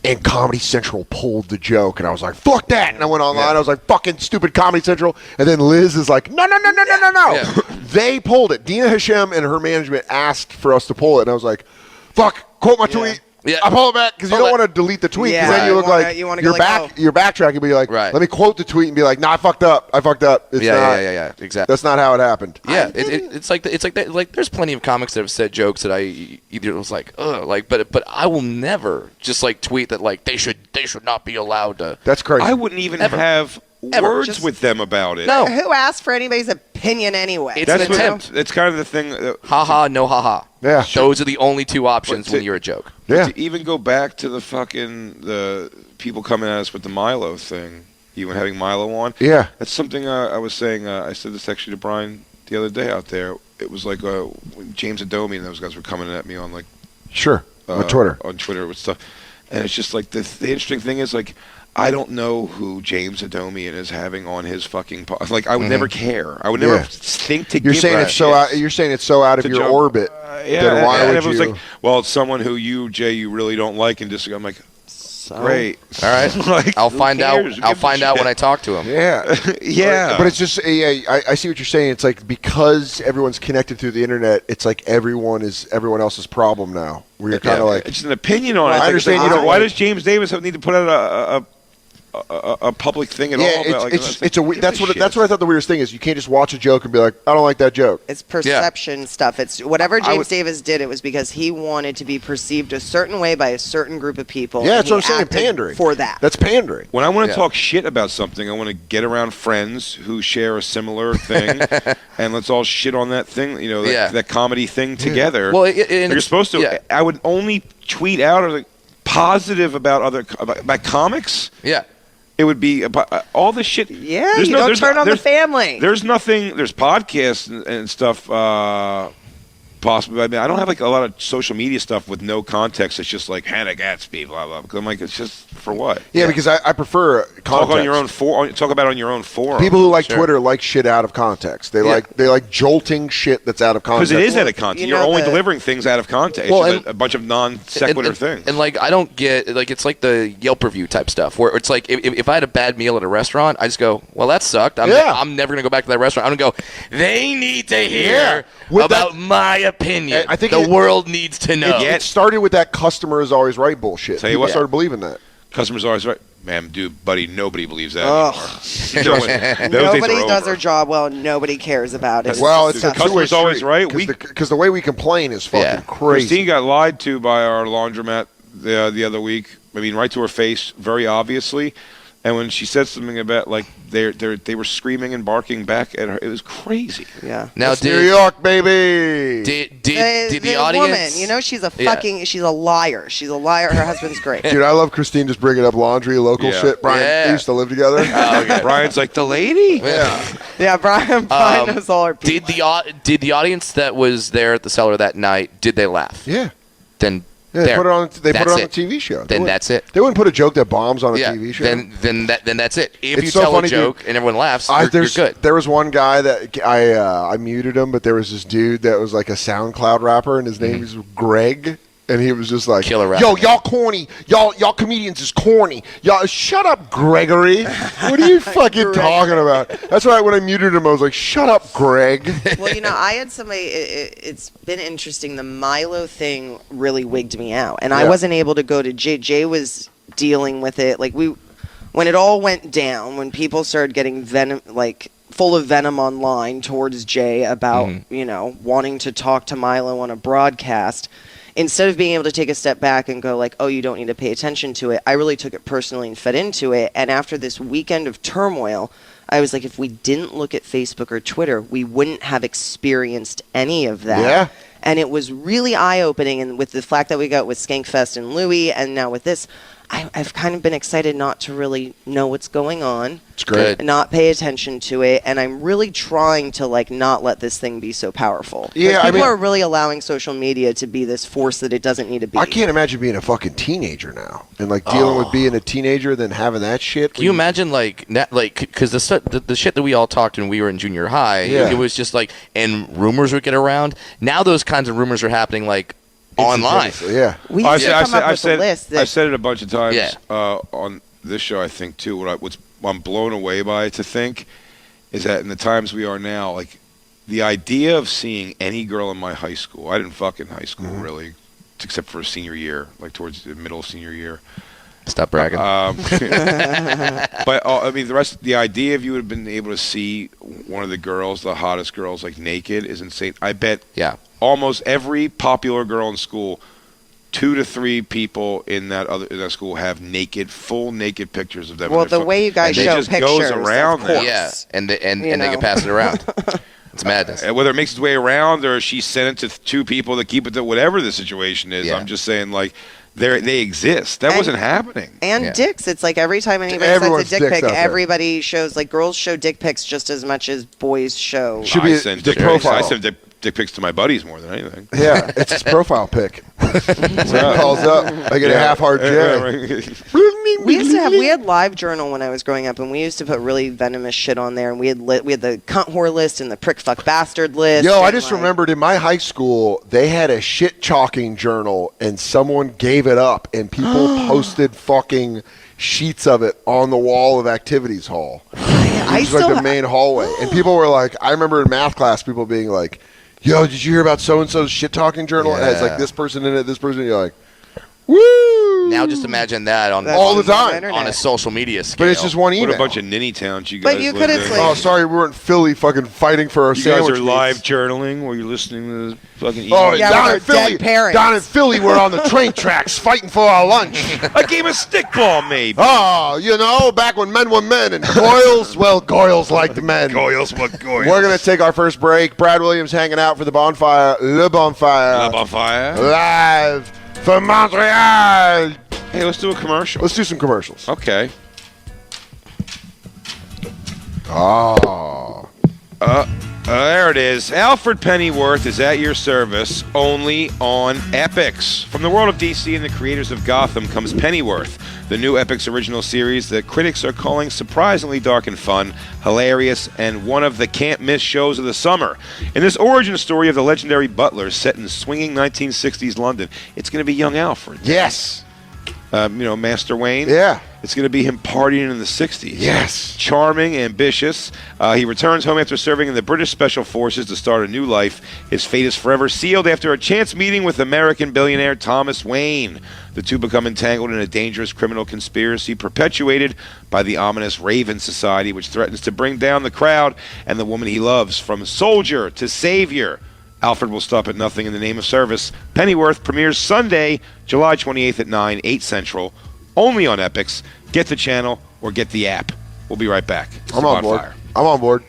and Comedy Central pulled the joke and I was like fuck that and I went online I was like fucking stupid Comedy Central and then Liz is like no Yeah. They pulled it. Dina Hashem and her management asked for us to pull it and I was like fuck quote my tweet. Yeah. I pull it back because you Pull don't it. want to delete the tweet because Yeah, then you you look wanna- like you wanna you're go back. like, oh. You're backtracking, but you're like, Right. let me quote the tweet and be like, "Nah, I fucked up. It's yeah, not. yeah, exactly. That's not how it happened." Yeah, it's like that. Like there's plenty of comics that have said jokes that I either was like, ugh, like, but I will never just like tweet that like they should not be allowed to. That's crazy. I wouldn't even Ever. have Ever. words Just- with them about it. No, Who asked for anybody's opinion anyway? It's That's an what, attempt. it's kind of the thing. haha, no haha. Yeah. Those are the only two options But when to- you're a joke. Yeah. To even go back to the people coming at us with the Milo thing, even having Milo on. Yeah. That's something I was saying. I said this actually to Brian the other day out there. It was like when James Adomi and those guys were coming at me on like Sure. On Twitter. on Twitter with stuff, and it's just like the interesting thing is like I don't know who James Adomian is having on his fucking like I would never care. I would never Yeah. think to You're give saying a it's so shit. out, you're saying it's so out of To your joke. orbit. Yeah, then why and would everyone's you? like, well, it's someone who you, Jay, you really don't like, and just I'm like, great. All right, Like, I'll who find out. cares? Who I'll gives a find out when shit? I talk to him. Yeah. Yeah, But it's just, I see what you're saying. It's like because everyone's connected through the internet, it's like everyone else's problem now. Where you're kind of like, it's just an opinion on Well, it. I understand you don't Why like- does James Davis need to put out a public thing at Yeah, all. About, it's a that's what I thought the weirdest thing is. You can't just watch a joke and be like, I don't like that joke. It's perception stuff. It's whatever James Davis did. It was because he wanted to be perceived a certain way by a certain group of people. Yeah, and that's what I'm he saying. acted Pandering for that. That's pandering. When I want to talk shit about something, I want to get around friends who share a similar thing, and let's all shit on that thing. You know, that comedy thing together. Well, you're supposed to. yeah. I would only tweet out or like positive about about comics. Yeah. It would be about, all the shit. Yeah, you don't turn on the family. There's nothing. There's podcasts and stuff. Possibly. I mean, I don't have like a lot of social media stuff with no context. It's just like Hannah Gatsby, blah blah. Because I'm like, it's just for what? Yeah, because I prefer context. Talk on your own talk about it on your own forum. People who like Twitter like shit out of context. They like jolting shit that's out of context. Because it is out of context. You're only delivering things out of context. Well, It's just a bunch of non sequitur things. And like, I don't get like it's like the Yelp review type stuff where it's like if I had a bad meal at a restaurant, I just go, well, that sucked. I'm never gonna go back to that restaurant. I'm gonna go. They need to hear about my opinion. I think the world needs to know. It started with that customer is always right bullshit. Tell you People what, started believing that. Customers always right. Man, dude, buddy, nobody believes that anymore. Nobody does their job well. Nobody cares about it. Well, it's the customer's always right. Because the way we complain is fucking crazy. Christine got lied to by our laundromat the other week. I mean, right to her face, very obviously. And when she said something about like they were screaming and barking back at her, it was crazy. Yeah. Now, it's New York, baby. Did the audience? Woman, you know, she's a liar. She's a liar. Her husband's great. Dude, I love Christine just bringing up laundry, local shit. Brian, they used to live together. Brian's like, the lady? Yeah, Brian knows all her people. Did the audience that was there at the cellar that night, did they laugh? Yeah. Then they put it on. They put it on it. the TV show. Then that's it. They wouldn't put a joke that bombs on a TV show. Then that's it. If It's you so tell funny, a joke dude. and everyone laughs, you're good. There was one guy that I muted him, but there was this dude that was like a SoundCloud rapper, and his name was Greg. And he was just like, Killer yo, y'all corny. Y'all comedians is corny. Y'all, shut up, Gregory. What are you fucking talking about? That's why when I muted him, I was like, shut up, Greg. Well, you know, I had somebody, it's been interesting. The Milo thing really wigged me out. And I wasn't able to go to Jay. Jay was dealing with it. Like, when it all went down, when people started getting full of venom online towards Jay about, wanting to talk to Milo on a broadcast, instead of being able to take a step back and go like, oh, you don't need to pay attention to it, I really took it personally and fed into it. And after this weekend of turmoil, I was like, if we didn't look at Facebook or Twitter, we wouldn't have experienced any of that. Yeah. And it was really eye-opening. And with the fact that we got with Skankfest and Louie, and now with this, I've kind of been excited not to really know what's going on. It's great. Not pay attention to it, and I'm really trying to not let this thing be so powerful. Yeah, people are really allowing social media to be this force that it doesn't need to be. I can't imagine being a fucking teenager now and dealing with being a teenager, then having that shit. Can you imagine because the shit that we all talked when we were in junior high, it was just and rumors would get around. Now those kinds of rumors are happening online. Yeah. I've said it a bunch of times on this show, I think, too. What I'm blown away by to think is that in the times we are now, the idea of seeing any girl in my high school, I didn't fuck in high school, really, except for a senior year, towards the middle of senior year. Stop bragging. But the idea of you would have been able to see one of the girls, the hottest girls, naked is insane. I bet almost every popular girl in school, 2 to 3 people in that school have full naked pictures of them. Well, the way you guys show pictures, goes around of course. Yeah, and they can pass it around. It's madness. Whether it makes its way around or she sent it to 2 people that keep it to whatever the situation is, I'm just saying they exist. That wasn't happening. And dicks. It's every time anybody sends a dick pic, everybody shows girls show dick pics just as much as boys show. I send dick pics to my buddies more than anything. Yeah, it's his profile pic. So he calls up. I get a half-hard J. We had LiveJournal when I was growing up, and we used to put really venomous shit on there. And we had the cunt whore list and the prick fuck bastard list. Yo, I just remembered in my high school they had a shit chalking journal, and someone gave it up, and people posted fucking sheets of it on the wall of activities hall. It was the main hallway, and people were like, I remember in math class, people being like, yo, did you hear about so-and-so's shit-talking journal? Yeah. And it's this person in it, this person, you're like, Woo! Now just imagine that on all the time on a social media scale. But it's just one email. What a bunch of ninny towns you guys But you live could have in. like, Oh, sorry, we were in Philly fucking fighting for our You guys sandwich are meats. live journaling while you're listening to the fucking Oh, emails. Yeah, down with in our Philly. dead parents. Down in Philly, we're on the train tracks fighting for our lunch. A game of stickball, maybe. Oh, you know, back when men were men and Goyles, well, Goyles liked men. Goyles, what Goyles? We're going to take our first break. Brad Williams hanging out for the Bonfire, Le Bonfire. Up on fire. Live from Montreal. Hey, let's do a commercial. Let's do some commercials. Okay. Oh. There it is. Alfred Pennyworth is at your service only on Epix. From the world of DC and the creators of Gotham comes Pennyworth, the new Epix original series that critics are calling surprisingly dark and fun, hilarious, and one of the can't-miss shows of the summer. In this origin story of the legendary butler set in swinging 1960s London, it's going to be young Alfred. Yes. Master Wayne. Yeah. It's going to be him partying in the 60s. Yes. Charming, ambitious. He returns home after serving in the British Special Forces to start a new life. His fate is forever sealed after a chance meeting with American billionaire Thomas Wayne. The two become entangled in a dangerous criminal conspiracy perpetuated by the ominous Raven Society, which threatens to bring down the crowd and the woman he loves. From soldier to savior, Alfred will stop at nothing in the name of service. Pennyworth premieres Sunday, July 28th at 9, 8 Central, only on Epix. Get the channel or get the app. We'll be right back. It's I'm The on board. Bonfire. I'm on board.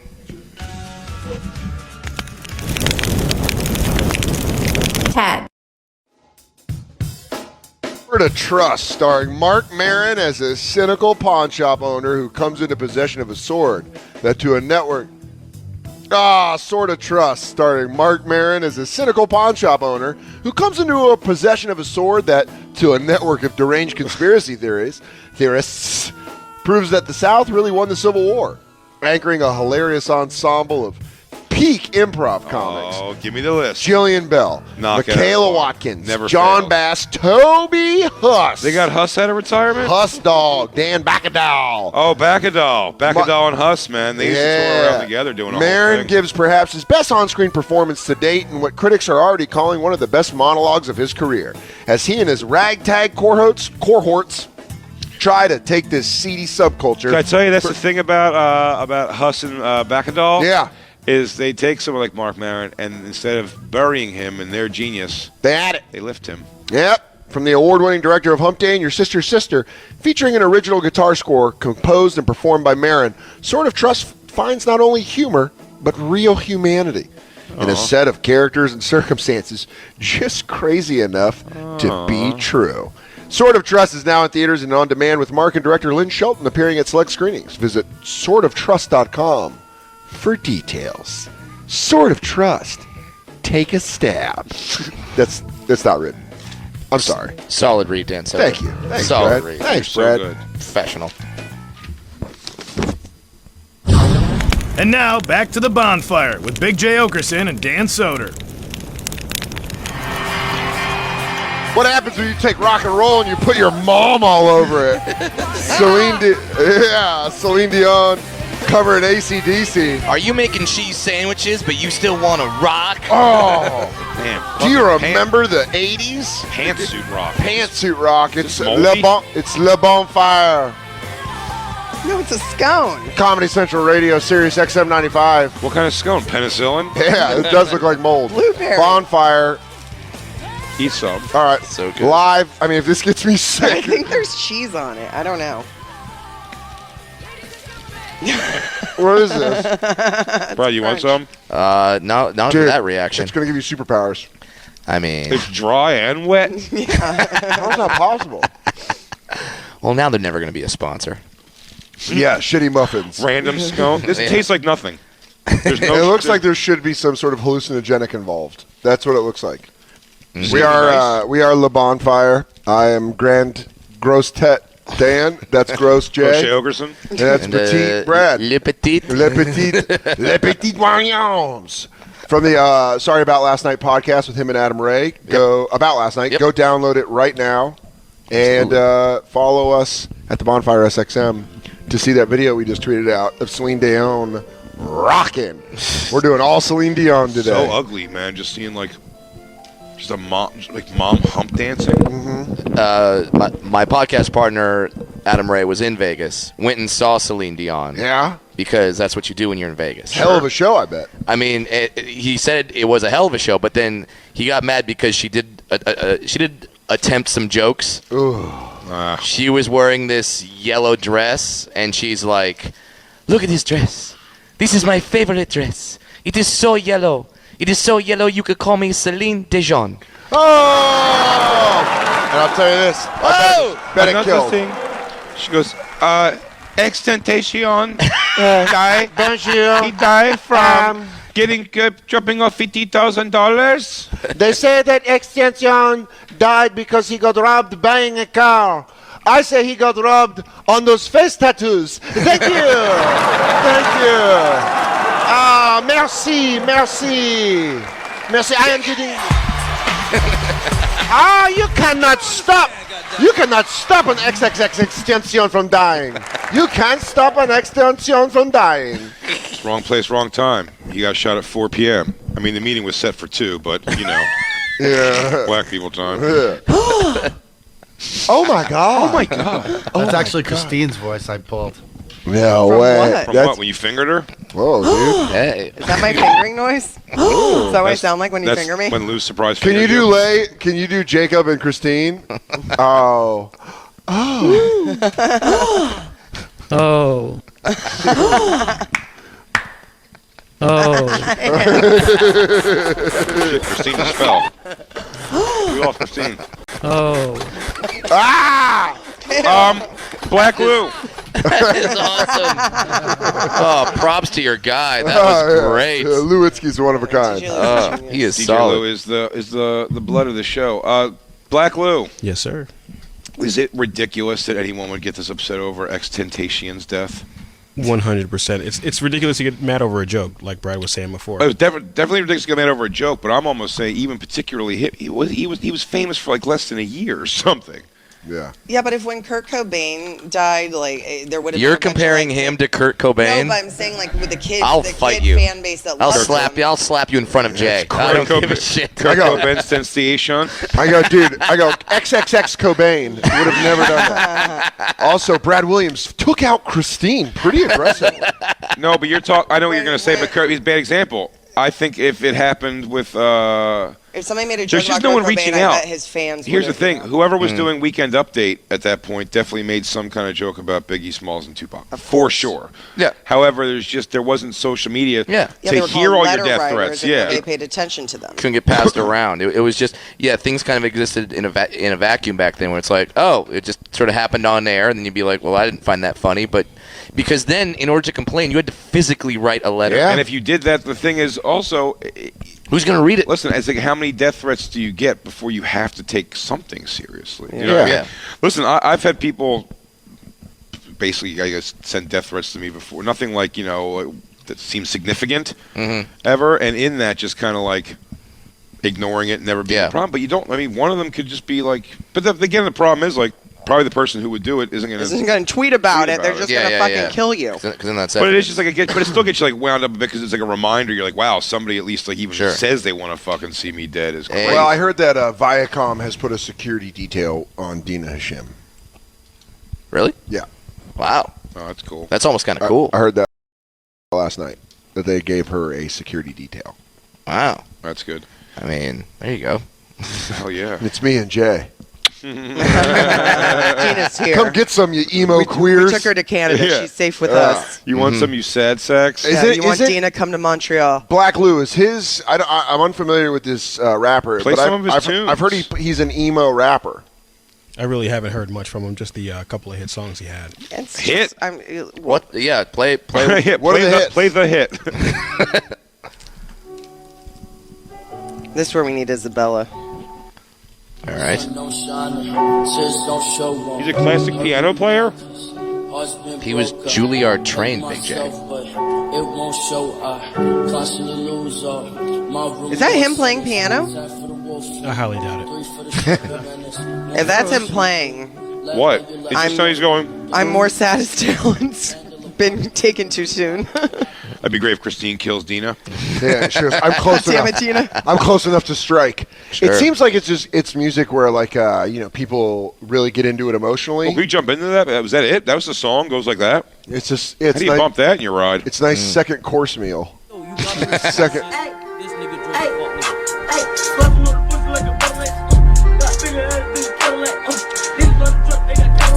Tag. Word of Trust, starring Mark Maron as a cynical pawn shop owner who comes into possession of a sword that to a network. Sword of Trust, starring Mark Maron as a cynical pawn shop owner who comes into a possession of a sword that, to a network of deranged conspiracy theorists, proves that the South really won the Civil War, anchoring a hilarious ensemble of peak improv comics. Oh, give me the list. Jillian Bell, Knock it Michaela out. Watkins, Never John fails. Bass, Toby Huss. They got Huss out of retirement? Huss Dog, Dan Bacadal. Oh, Bacadal. Bacadal and Huss, man. They used to tour around together doing a whole Maron thing. gives perhaps his best on-screen performance to date in what critics are already calling one of the best monologues of his career, as he and his ragtag cohorts try to take this seedy subculture. Can I tell you, that's the thing about Huss and Bacadal? Yeah. Is they take someone like Mark Maron and instead of burying him in their genius, They add it. they lift him. Yep, from the award-winning director of Hump Day and Your Sister's Sister, featuring an original guitar score composed and performed by Maron, Sword of Trust finds not only humor, but real humanity in a set of characters and circumstances just crazy enough to be true. Sword of Trust is now in theaters and on demand with Mark and director Lynn Shelton appearing at select screenings. Visit swordoftrust.com for details. Sword of Trust. Take a stab. That's not written. I'm sorry. Solid read, Dan. Soder. Thank you. Thanks, Solid Brad. read. Thanks, So Brad. good. Professional. And now, back to the bonfire with Big J. Okerson and Dan Soder. What happens when you take rock and roll and you put your mom all over it? Celine Dion covering AC/DC. Are you making cheese sandwiches, but you still want to rock? Oh, Man, do you fucking remember the 80s? Pantsuit rock. Pantsuit rock. It's moldy? Le Bonfire. no, it's a scone. Comedy Central Radio, Sirius XM 95. What kind of scone? Penicillin? Yeah, it does look like mold. Blueberry. Bonfire. Eat some. All right. So good. Live. I mean, if this gets me I sick. think there's cheese on it. I don't know. What is this? Bro, you want some? Not for Dude, that reaction. It's going to give you superpowers. I mean, It's dry and wet. How's that possible? well, now they're never going to be a sponsor. Yeah, shitty muffins. Random scone. This Yeah. tastes like nothing. There's no It looks like there should be some sort of hallucinogenic involved. That's what it looks like. We are Le Bonfire. I am Grand Gross Tet Dan. That's Gross Crochet J. Ogerson. And that's And, Petite Brad. Le Petit. Le Petit Moignons. From the Sorry About Last Night podcast with him and Adam Ray. Go download it right now and follow us at the Bonfire SXM to see that video we just tweeted out of Celine Dion rocking. We're doing all Celine Dion today. So ugly, man. Just seeing like Just a mom hump dancing. My podcast partner Adam Ray was in Vegas. Went and saw Celine Dion. Yeah. Because that's what you do when you're in Vegas. Hell of a show, I bet. I mean, he said it was a hell of a show, but then he got mad because she did attempt some jokes. Ooh. She was wearing this yellow dress, and she's like, "Look at this dress. This is my favorite dress. It is so yellow. It is so yellow you could call me Celine Dion." Oh! And I'll tell you this. Bet it killed. Thing, she goes, Extentation died. He died from dropping off $50,000. They say that Extension died because he got robbed buying a car. I say he got robbed on those face tattoos. Thank you. Thank you. Ah, merci. I am getting... you cannot stop. You cannot stop an XXX Extension from dying. You can't stop an Extension from dying. Wrong place, wrong time. He got shot at 4 p.m. I mean, the meeting was set for 2, but, Yeah. black people time. Yeah. Oh, my God. Oh, my God. That's actually Christine's voice I pulled. No From way. what? From That's, what, when you fingered her? whoa, dude. Hey. Is that my fingering noise? Is that what I sound like when you That's finger me? when Lou's surprise Can you fingered do Can you do Jacob and Christine? Oh. Oh. Oh. Shit, Christine just fell. We lost Christine. Oh. Black Lou. That is awesome. Oh, props to your guy. That was great. Yeah, Lewitsky's one of a kind. He is DJ solid. Lou is the blood of the show. Black Lou. Yes, sir. Is it ridiculous that anyone would get this upset over Extentacion's death? 100%. It's ridiculous to get mad over a joke, like Brad was saying before. It was definitely ridiculous to get mad over a joke, but I'm almost saying even particularly he was famous for like less than a year or something. Yeah. Yeah, but if when Kurt Cobain died, like there would have. You're been a bunch of, comparing like, him to Kurt Cobain? No, but I'm saying like with the kid, I'll the fight kid you. fan base that I'll loves slap him. you. I'll slap you in front of Jay. I don't give a shit. Kurt Cobain's sensation. I go, XXX Cobain. Would have never done that. Also, Brad Williams took out Christine pretty aggressively. No, but I know what you're going to say, but Kurt, he's a bad example. I think if it happened with If somebody made a joke there's just about no one Kurt Cobain, reaching I out. bet his fans. Here's the would've, thing: whoever was doing Weekend Update at that point definitely made some kind of joke about Biggie Smalls and Tupac, for sure. Yeah. However, there wasn't social media Yeah. Yeah, they to were hear called all your letter death writers threats. and Yeah. they paid attention to them. Couldn't get passed around. It was just, things kind of existed in a vacuum back then where it's like, oh, it just sort of happened on air, and then you'd be like, well, I didn't find that funny, but because then in order to complain, you had to physically write a letter. And if you did that, the thing is also, who's going to read it? Listen, it's like how many death threats do you get before you have to take something seriously? You know what I mean? Yeah. Listen, I've had people basically, I guess, send death threats to me before. Nothing like, that seems significant ever. And in that, just kind of like ignoring it, never being a problem. But you don't, one of them could just be like, but again, the problem is like, probably the person who would do it isn't going to tweet about it. They're just going to fucking kill you. Because then that's but it is just like but it still gets you like wound up a bit because it's like a reminder. You're like, wow, somebody at least like even says they want to fucking see me dead is crazy. Well, I heard that Viacom has put a security detail on Dina Hashim. Really? Yeah. Wow. Oh, that's cool. That's almost kind of cool. I heard that last night that they gave her a security detail. Wow. That's good. I mean, there you go. Hell yeah. It's me and Jay. Gina's here. Come get some, you emo queers. We took her to Canada. Yeah. She's safe with us. You want some, you sad sacks? You want Dina come to Montreal? Black Lou is his. I'm unfamiliar with this rapper. Play but some of his tunes. I've heard he's an emo rapper. I really haven't heard much from him. Just the couple of hit songs he had. Hit? What? Yeah, play. Hit. What are the hits? Play the hit. This is where we need Isabella. All right. He's a classic piano player. He was Juilliard trained, Big J. Is that him playing piano? I highly doubt it. If that's him playing, What? It's just he's going. I'm more sad as talent. been taken too soon. That'd be great if Christine kills Dina. Yeah, she goes, I'm close Damn enough. it, Tina. I'm close enough to strike. Sure. It seems like it's music where like people really get into it emotionally. Oh, can we jump into that? Was that it? That was the song? Goes like that? It's just How it's do you nice, bump that in your ride? it's nice second course meal. Second.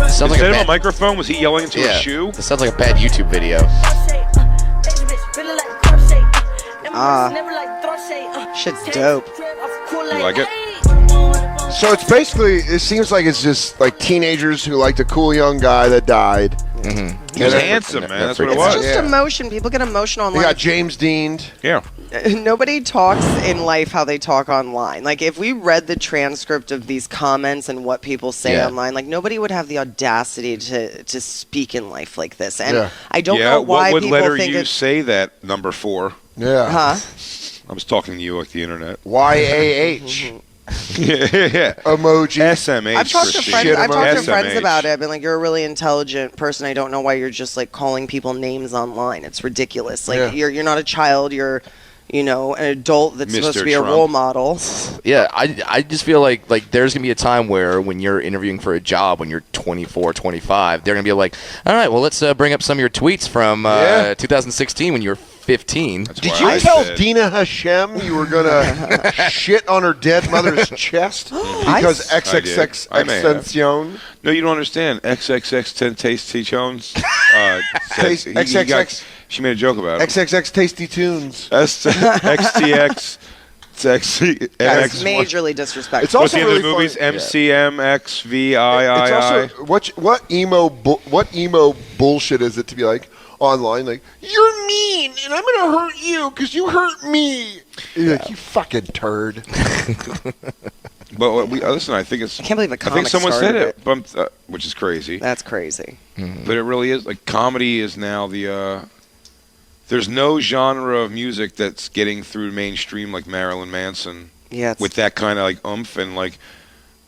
Sounds like Instead a of a bad, microphone, was he yelling into a shoe? This sounds like a bad YouTube video. Shit's dope. You like it? So it's basically it seems like it's just like teenagers who liked a cool young guy that died. Mm-hmm. He was handsome, man. That's what it was. It's just emotion. People get emotional They online. got James Deaned. Yeah. Nobody talks in life how they talk online. Like, if we read the transcript of these comments and what people say Yeah. online, like, nobody would have the audacity to speak in life like this. And Yeah. I don't Yeah, know why what would people letter think you it's... say that number 4? Yeah. Huh? I was talking to you like the internet. YAH. Yeah. Emoji. SMH. I've talked to Christine. friends. I've talked to friends SMH. about it. I've been like, "You're a really intelligent person. I don't know why you're just like calling people names online. It's ridiculous. Like Yeah. you're not a child. You're, an adult that's supposed Mr. to be Trump. a role model." Yeah, I just feel like there's going to be a time where when you're interviewing for a job when you're 24, 25, they're going to be like, all right, well, let's bring up some of your tweets from 2016 when you were 15. Did you tell Dina Hashem you were gonna shit on her dead mother's chest because XXX I may have. Extension? No, you don't understand. XXX 10 Tasty Jones. Taste- XXX. She made a joke about it. XXX Tasty Tunes. XTX. Sexy. That's MX. majorly disrespectful. It's also What's the end really of the movies? funny- MCMXVIII. It's also what emo bullshit is it to be like online? Like you're mean, and I'm gonna hurt you because you hurt me. You're like, you fucking turd. But listen, I think it's. I can't believe a I think comic someone said started it, which is crazy. That's crazy. But it really is. Like comedy is now the. There's no genre of music that's getting through mainstream like Marilyn Manson. Yeah. With that kind of like oomph and like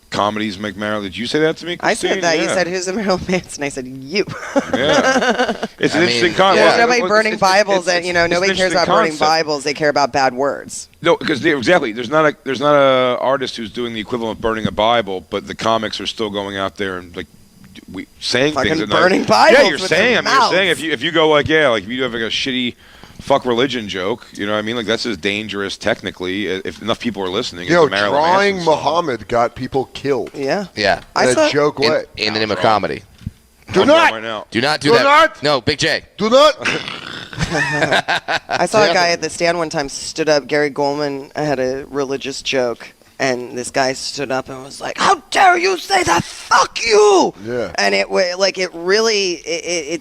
comedies make Marilyn. Did you say that to me, I Christine? said that. Yeah. You said, "Who's a Marilyn Manson?" I said, "You." Yeah. It's an interesting There's concept. nobody burning Bibles, and it's nobody an cares about interesting burning concept. Bibles. They care about bad words. No, because exactly. There's not a artist who's doing the equivalent of burning a Bible, but the comics are still going out there and like saying Fucking things. that burning yeah, Bibles you're with saying. their I mean, you're saying mouths. if you go like if you have like a shitty fuck religion joke, you know what I mean? Like that's as dangerous technically if enough people are listening. as Yo, the Marilyn drawing Manson song. Muhammad got people killed. Yeah. Yeah. I In saw- a joke way. In the name of comedy. Do I'm not. going right now. Do not do Do that. not. No, Big J. Do not. I saw a guy at the stand one time stood up. Gary Goldman had a religious joke, and this guy stood up and was like, "How dare you say that? Fuck you!" Yeah. And it's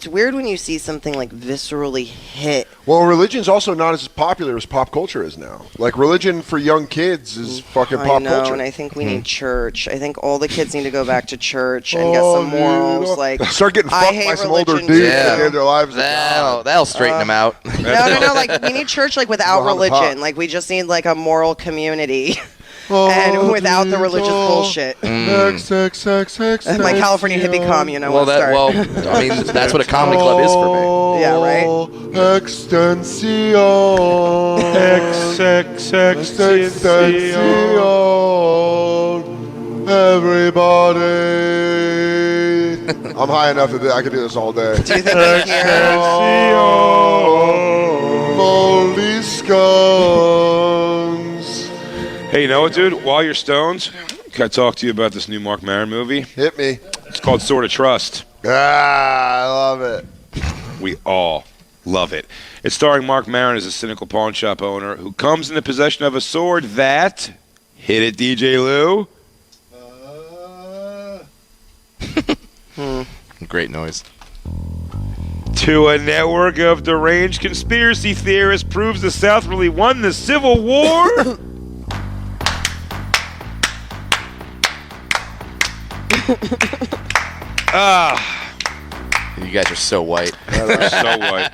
weird when you see something like viscerally hit. Well, religion's also not as popular as pop culture is now. Like religion for young kids is fucking I pop know, culture. and I think we need church. I think all the kids need to go back to church and get some morals. Like start getting I fucked hate by some religion older dudes too. at the end of their lives. That'll straighten them out. No. Like we need church like without Muhammad religion. Haq. Like we just need like a moral community. And without the religious bullshit. XXX. My California hippie commune. I want to start. I mean, that's what a comedy club is for me. Yeah, right? Extension. Extension. Everybody. I'm high enough that I could do this all day. Do you think they hear? Moldy scones. Hey, you know what, dude? While you're stoned, can I talk to you about this new Mark Maron movie? Hit me. It's called Sort of Trust. I love it. We all love it. It's starring Mark Maron as a cynical pawn shop owner who comes into possession of a sword that... Hit it, DJ Lou. Great noise. To a network of deranged conspiracy theorists proves the South really won the Civil War. You guys are so white. We're so white.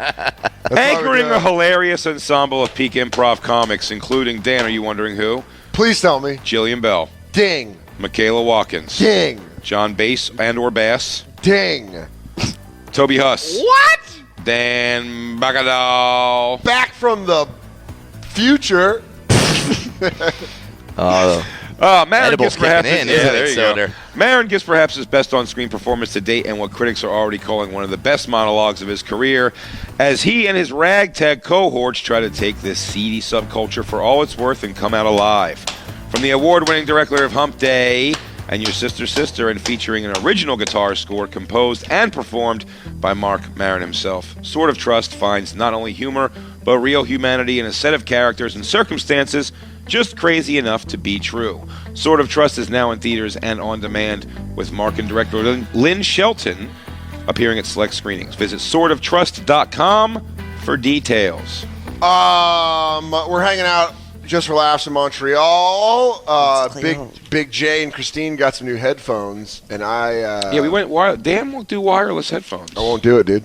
Anchoring a hilarious ensemble of peak improv comics, including, Dan, are you wondering who? Please tell me. Jillian Bell. Ding. Michaela Watkins. Ding. John Bass and or Bass. Ding. Toby Huss. What? Dan Bacadal. Back from the future. Maron Edible's gives perhaps kicking in, his, isn't there it, you go. Soder? Maron gives perhaps his best on-screen performance to date and what critics are already calling one of the best monologues of his career as he and his ragtag cohorts try to take this seedy subculture for all it's worth and come out alive. From the award-winning director of Hump Day and Your Sister Sister and featuring an original guitar score composed and performed by Mark Maron himself, Sword of Trust finds not only humor but real humanity in a set of characters and circumstances just crazy enough to be true. Sword of Trust is now in theaters and on demand, with Mark and director Lynn Shelton appearing at select screenings. Visit swordoftrust.com for details. We're hanging out just for laughs in Montreal. Big J and Christine got some new headphones, and Yeah, we went. Dan won't do wireless headphones. I won't do it, dude.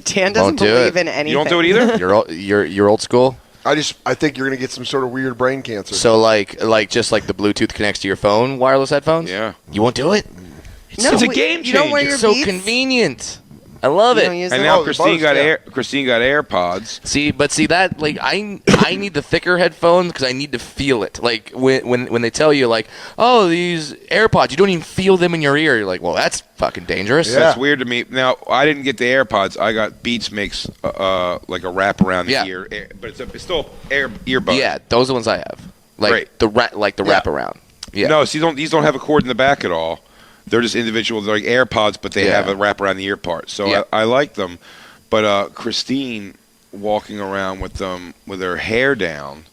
Dan doesn't believe in anything. You don't do it either. You're old school. I think you're gonna get some sort of weird brain cancer. So just like the Bluetooth connects to your phone, wireless headphones. Yeah. You won't do it. No, it's a game you don't wear changer. your It's so Beats? convenient. I love You it. don't use And them? now the Christine buds, got yeah. Christine got AirPods. See that like I need the thicker headphones because I need to feel it. Like when they tell you like, oh, these AirPods, you don't even feel them in your ear. You're like, well, that's fucking dangerous. Yeah. That's weird to me. Now I didn't get the AirPods. I got Beats makes like a wrap around the Yeah. ear, but it's still earbud. Yeah, those are the ones I have. Like Right. the wrap around. Yeah. No, see, these don't have a cord in the back at all. They're just individual. They're like AirPods, but they Yeah. have a wrap around the ear part. So Yeah. I like them. But Christine walking around with them with her hair down,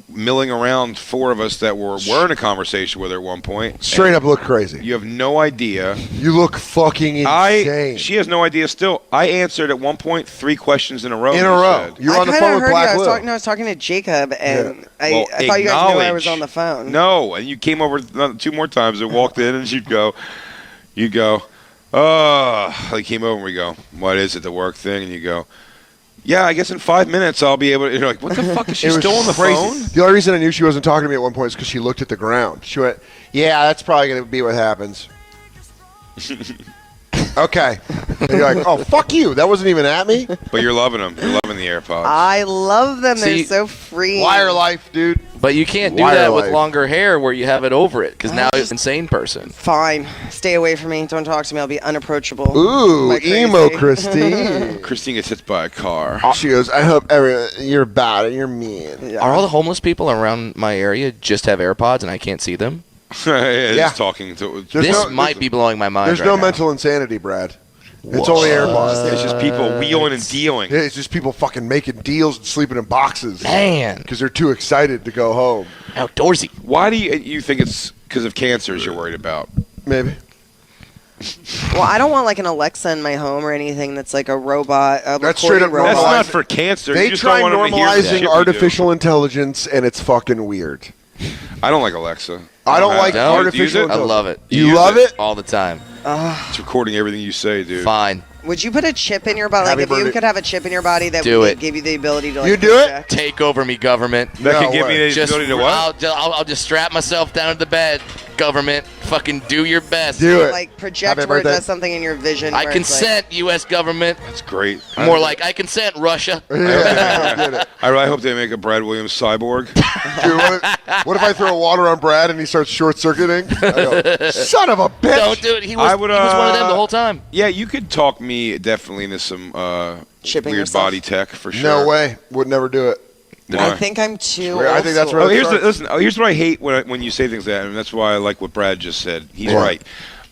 milling around four of us that were in a conversation with her at one point. Straight up look crazy. You have no idea. You look fucking insane. She has no idea still. I answered at one point 3 questions in a row. in you a row. said. You're I on the kinda phone with heard Black you. Widow. I was talking to Jacob, and Well, I thought you guys knew I was acknowledge. on the phone. No, and you came over 2 more times and walked in, and you'd go, oh, he came over and we go, what is it, the work thing? And you go, yeah, I guess in 5 minutes I'll be able to. You're like, what the fuck is she It was still on the crazy. phone? The only reason I knew she wasn't talking to me at one point is because she looked at the ground. She went, yeah, that's probably going to be what happens. Okay. And you're like, oh, fuck you. That wasn't even at me. But you're loving them. You're loving the AirPods. I love them. They're See, so free. Wire life, dude. But you can't do Wire that with life. longer hair where you have it over it because now it's an insane person. Fine. Stay away from me. Don't talk to me. I'll be unapproachable. Ooh, Am I emo crazy? Christine. Christine gets hit by a car. She goes, I hope you're bad and you're mean. Yeah. Are all the homeless people around my area just have AirPods and I can't see them? Yeah. Yeah. Talking to. There's This no- might be blowing my mind. There's right no now. mental insanity, Brad. It's only AirPods. It's just people wheeling and dealing. Yeah, it's just people fucking making deals and sleeping in boxes. Man, Because they're too excited to go home. outdoorsy. Why do you think it's because of cancers you're worried about? Maybe. Well, I don't want like an Alexa in my home or anything that's like a robot. A That's straight up recording That's robot. not for cancer. They you just try don't want them to hear the shit normalizing we do. artificial intelligence, and it's fucking weird. I don't like Alexa. I don't like Don't artificial use it? I intelligence. love it. You use love it? All the time. It's recording everything you say, dude. Fine. Would you put a chip in your body? Like Happy if you birthday. could have a chip in your body that Do would it. give you the ability to like You do it? project? Take over me, government. That No could give way. me the Just ability to what? I'll just strap myself down to the bed. Government, fucking do your best. Do it. Like project Happy where it birthday. does something in your vision. I where it's consent, U.S. government. That's great. More like I consent, Russia. Yeah, did it. I really hope they make a Brad Williams cyborg. Dude, what if I throw water on Brad and he starts short circuiting? Son of a bitch! Don't do it. He was, I would, he was one of them the whole time. Yeah, you could talk me definitely into some Shipping weird yourself? body tech for sure. No way. Would never do it. like, I think I'm too. I old think that's school. where Oh, here's starts. listen. Oh, here's what I hate when you say things like that, and that's why I like what Brad just said. He's Yeah. right,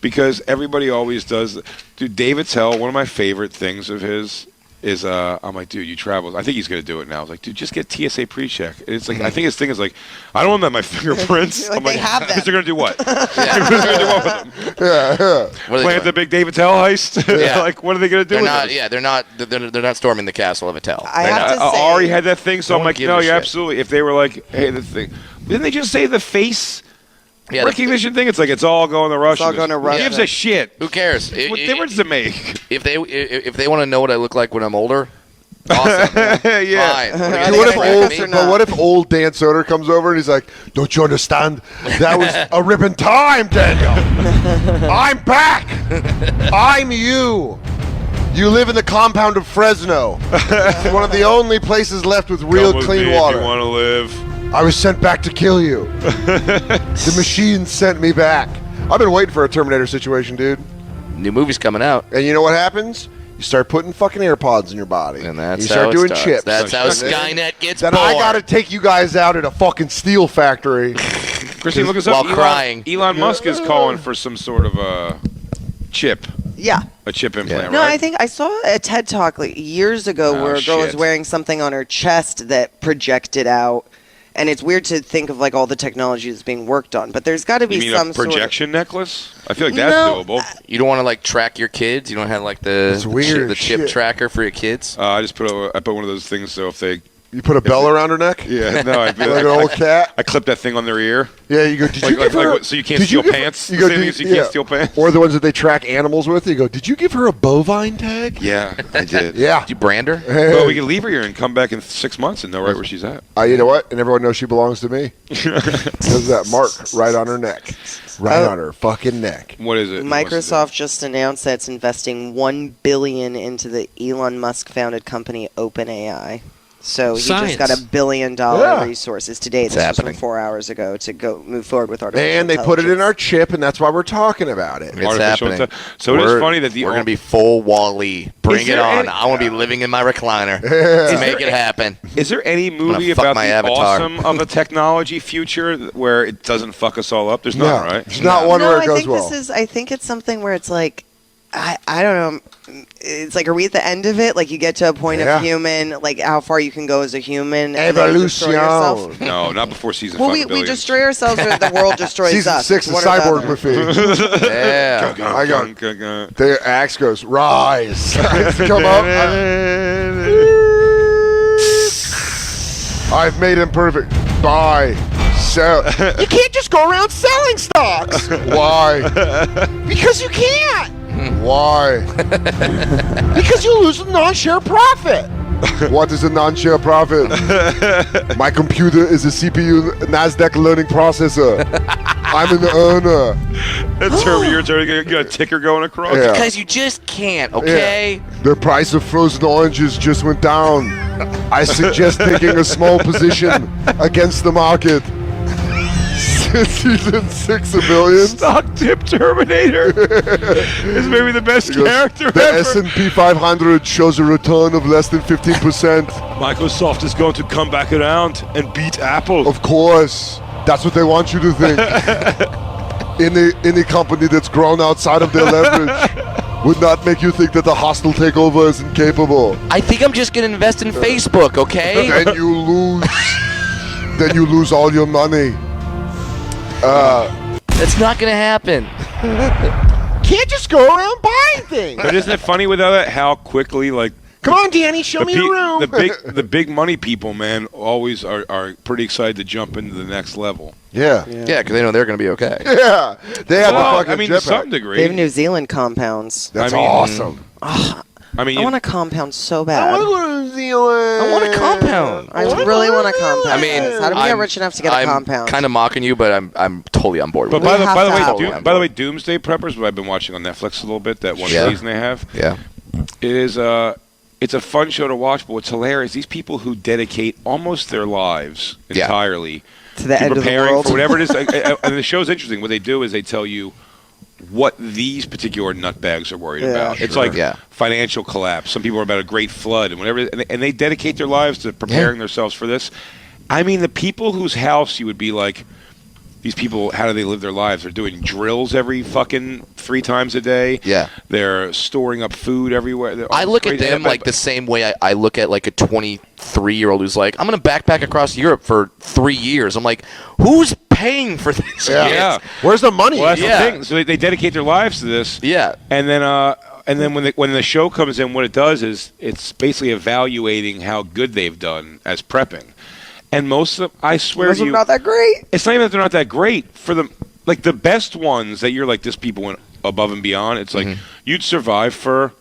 because everybody always does. Dude, David Tell, one of my favorite things of his is I'm like, dude, you travel. I think he's gonna do it now. I was like, dude, just get TSA pre-check. And it's like, I think his thing is like, I don't want them at my fingerprints. Like, I'm they have them. They're gonna do what? Who's gonna do what with them? Yeah, yeah. What are they Plant the doing? big David Tell heist? Yeah. Like, what are they gonna do They're with not. them? Yeah, they're not storming the castle of Attell. I have to I say, already had that thing, so No I'm one like, gives no, a yeah, shit. absolutely. If they were like, hey, the thing, didn't they just say the face Yeah, recognition thing? It's like it's all going to Russia. all going to Who Russia. gives a shit? Who cares? What difference does it make? If they want to know what I look like when I'm older, awesome. Yeah. Fine. Are Dude, they what if gonna haircut me or but not? what if old Dan Soder comes over and he's like, "Don't you understand? That was a ripping time, Daniel. I'm back. I'm you. You live in the compound of Fresno. It's one of the only places left with real Come with clean me if water. you want to live. I was sent back to kill you. The machine sent me back. I've been waiting for a Terminator situation, dude. New movie's coming out. And you know what happens? You start putting fucking AirPods in your body. And that's you start how it doing starts. chips. That's how Skynet gets Then born. I gotta take you guys out at a fucking steel factory. Christine, look us While up. crying. Elon Musk is calling for some sort of a chip. Yeah. A chip implant, No, right? I think I saw a TED Talk like years ago where a girl was shit. wearing something on her chest that projected out. And it's weird to think of like all the technology that's being worked on, but there's got to be You mean some a projection necklace? I feel like that's No, doable. You don't want to like track your kids. You don't have like the It's weird the chip shit. tracker for your kids. I just put one of those things so if they You put a bell around her neck? yeah no Like an old cat? I clip that thing on their ear. Yeah, you go, did you give her... so you can't did steal give- pants. You go, The same thing as you can't steal pants. Or the ones that they track animals with. You go, did you give her a bovine tag? Yeah, I did. Yeah. Do you brand her? Well, we can leave her here and come back in 6 months and know right where she's at. You know what? And everyone knows she belongs to me. Because of that mark right on her neck. Right on her fucking neck. What is it? Microsoft just announced that it's investing $1 billion into the Elon Musk founded company OpenAI. So he Science. just got $1 billion Yeah. resources today. It's This was happening. from 4 hours ago to go move forward with artificial And they put it in intelligence. our chip, and that's why we're talking about it. It's Artificial happening. So it is funny that we're gonna be full Wall-E. Bring it on. I want to be living in my recliner to make it happen. Is there any gonna movie fuck about my the avatar. awesome of a technology future where it doesn't fuck us all up? There's No, not, right? there's not one No, where it I goes think well. I think it's something where it's like, I don't know. It's like, are we at the end of it? Like, you get to a point Yeah. of human, like how far you can go as a human. and then you destroy yourself. Evolution. No, not before season Well, 5 we billion. destroy ourselves or the world destroys Season us. 6 of One or the Cyborg other. movie. Yeah. I got the axe goes, rise. Come up. I've made him perfect. Buy. Sell. You can't just go around selling stocks. Why? Because you can't. Why? Because you lose a non-share profit. What is a non-share profit? My computer is a CPU NASDAQ learning processor. I'm an earner. You're got a ticker going across. Yeah. Because you just can't, okay? The price of frozen oranges just went down. I suggest taking a small position against the market. Season 6 $1 billion. Stock tip Terminator is maybe the best character The ever. S&P 500 shows a return of less than 15%. Microsoft is going to come back around and beat Apple. Of course. That's what they want you to think. Any company that's grown outside of their leverage would not make you think that the hostile takeover is incapable. I think I'm just going to invest in Facebook, okay? Then you lose. Then you lose all your money. That's not going to happen. Can't just go around buying things. But isn't it funny with that how quickly like Come on, Danny, show me the room. the big money people, man, always are pretty excited to jump into the next level. Yeah. Yeah, because they know they're going to be okay. Yeah. They have Well, the fucking I mean, to jetpack. some degree. They have New Zealand compounds. That's I mean, awesome. I mean, I you- want a compound so I bad. want to go to New Zealand. I want a compound. I really want a compound. I mean, How do we get rich enough to get a I'm compound? kind of mocking you, but I'm totally on board But with by it. the, have by the to way, have one. by the way, Doomsday Preppers, what I've been watching on Netflix a little bit, that one Yeah. season they have, Yeah. it is it's a fun show to watch, but what's hilarious, these people who dedicate almost their lives Yeah. entirely to the end of the preparing world. for whatever it is. And the show's interesting. What they do is they tell you what these particular nutbags are worried Yeah, about. It's sure. like Yeah. financial collapse. Some people are about a great flood and whatever, and they dedicate their lives to preparing themselves for this. I mean, the people whose house you would be like, these people, how do they live their lives? They're doing drills every fucking 3 times a day. Yeah. They're storing up food everywhere. They're I all look at crazy. them like the same way I look at like a 23-year-old who's like, I'm going to backpack across Europe for 3 years. I'm like, who's paying for this? Yeah. Where's the money? Well, that's Yeah. the thing. So they dedicate their lives to this. Yeah. And then when the show comes in, what it does is it's basically evaluating how good they've done as prepping. And most of them, I swear Those to are you, not that great. it's not even that they're not that great. For them, like the best ones that you're like, this people went above and beyond. It's like you'd survive for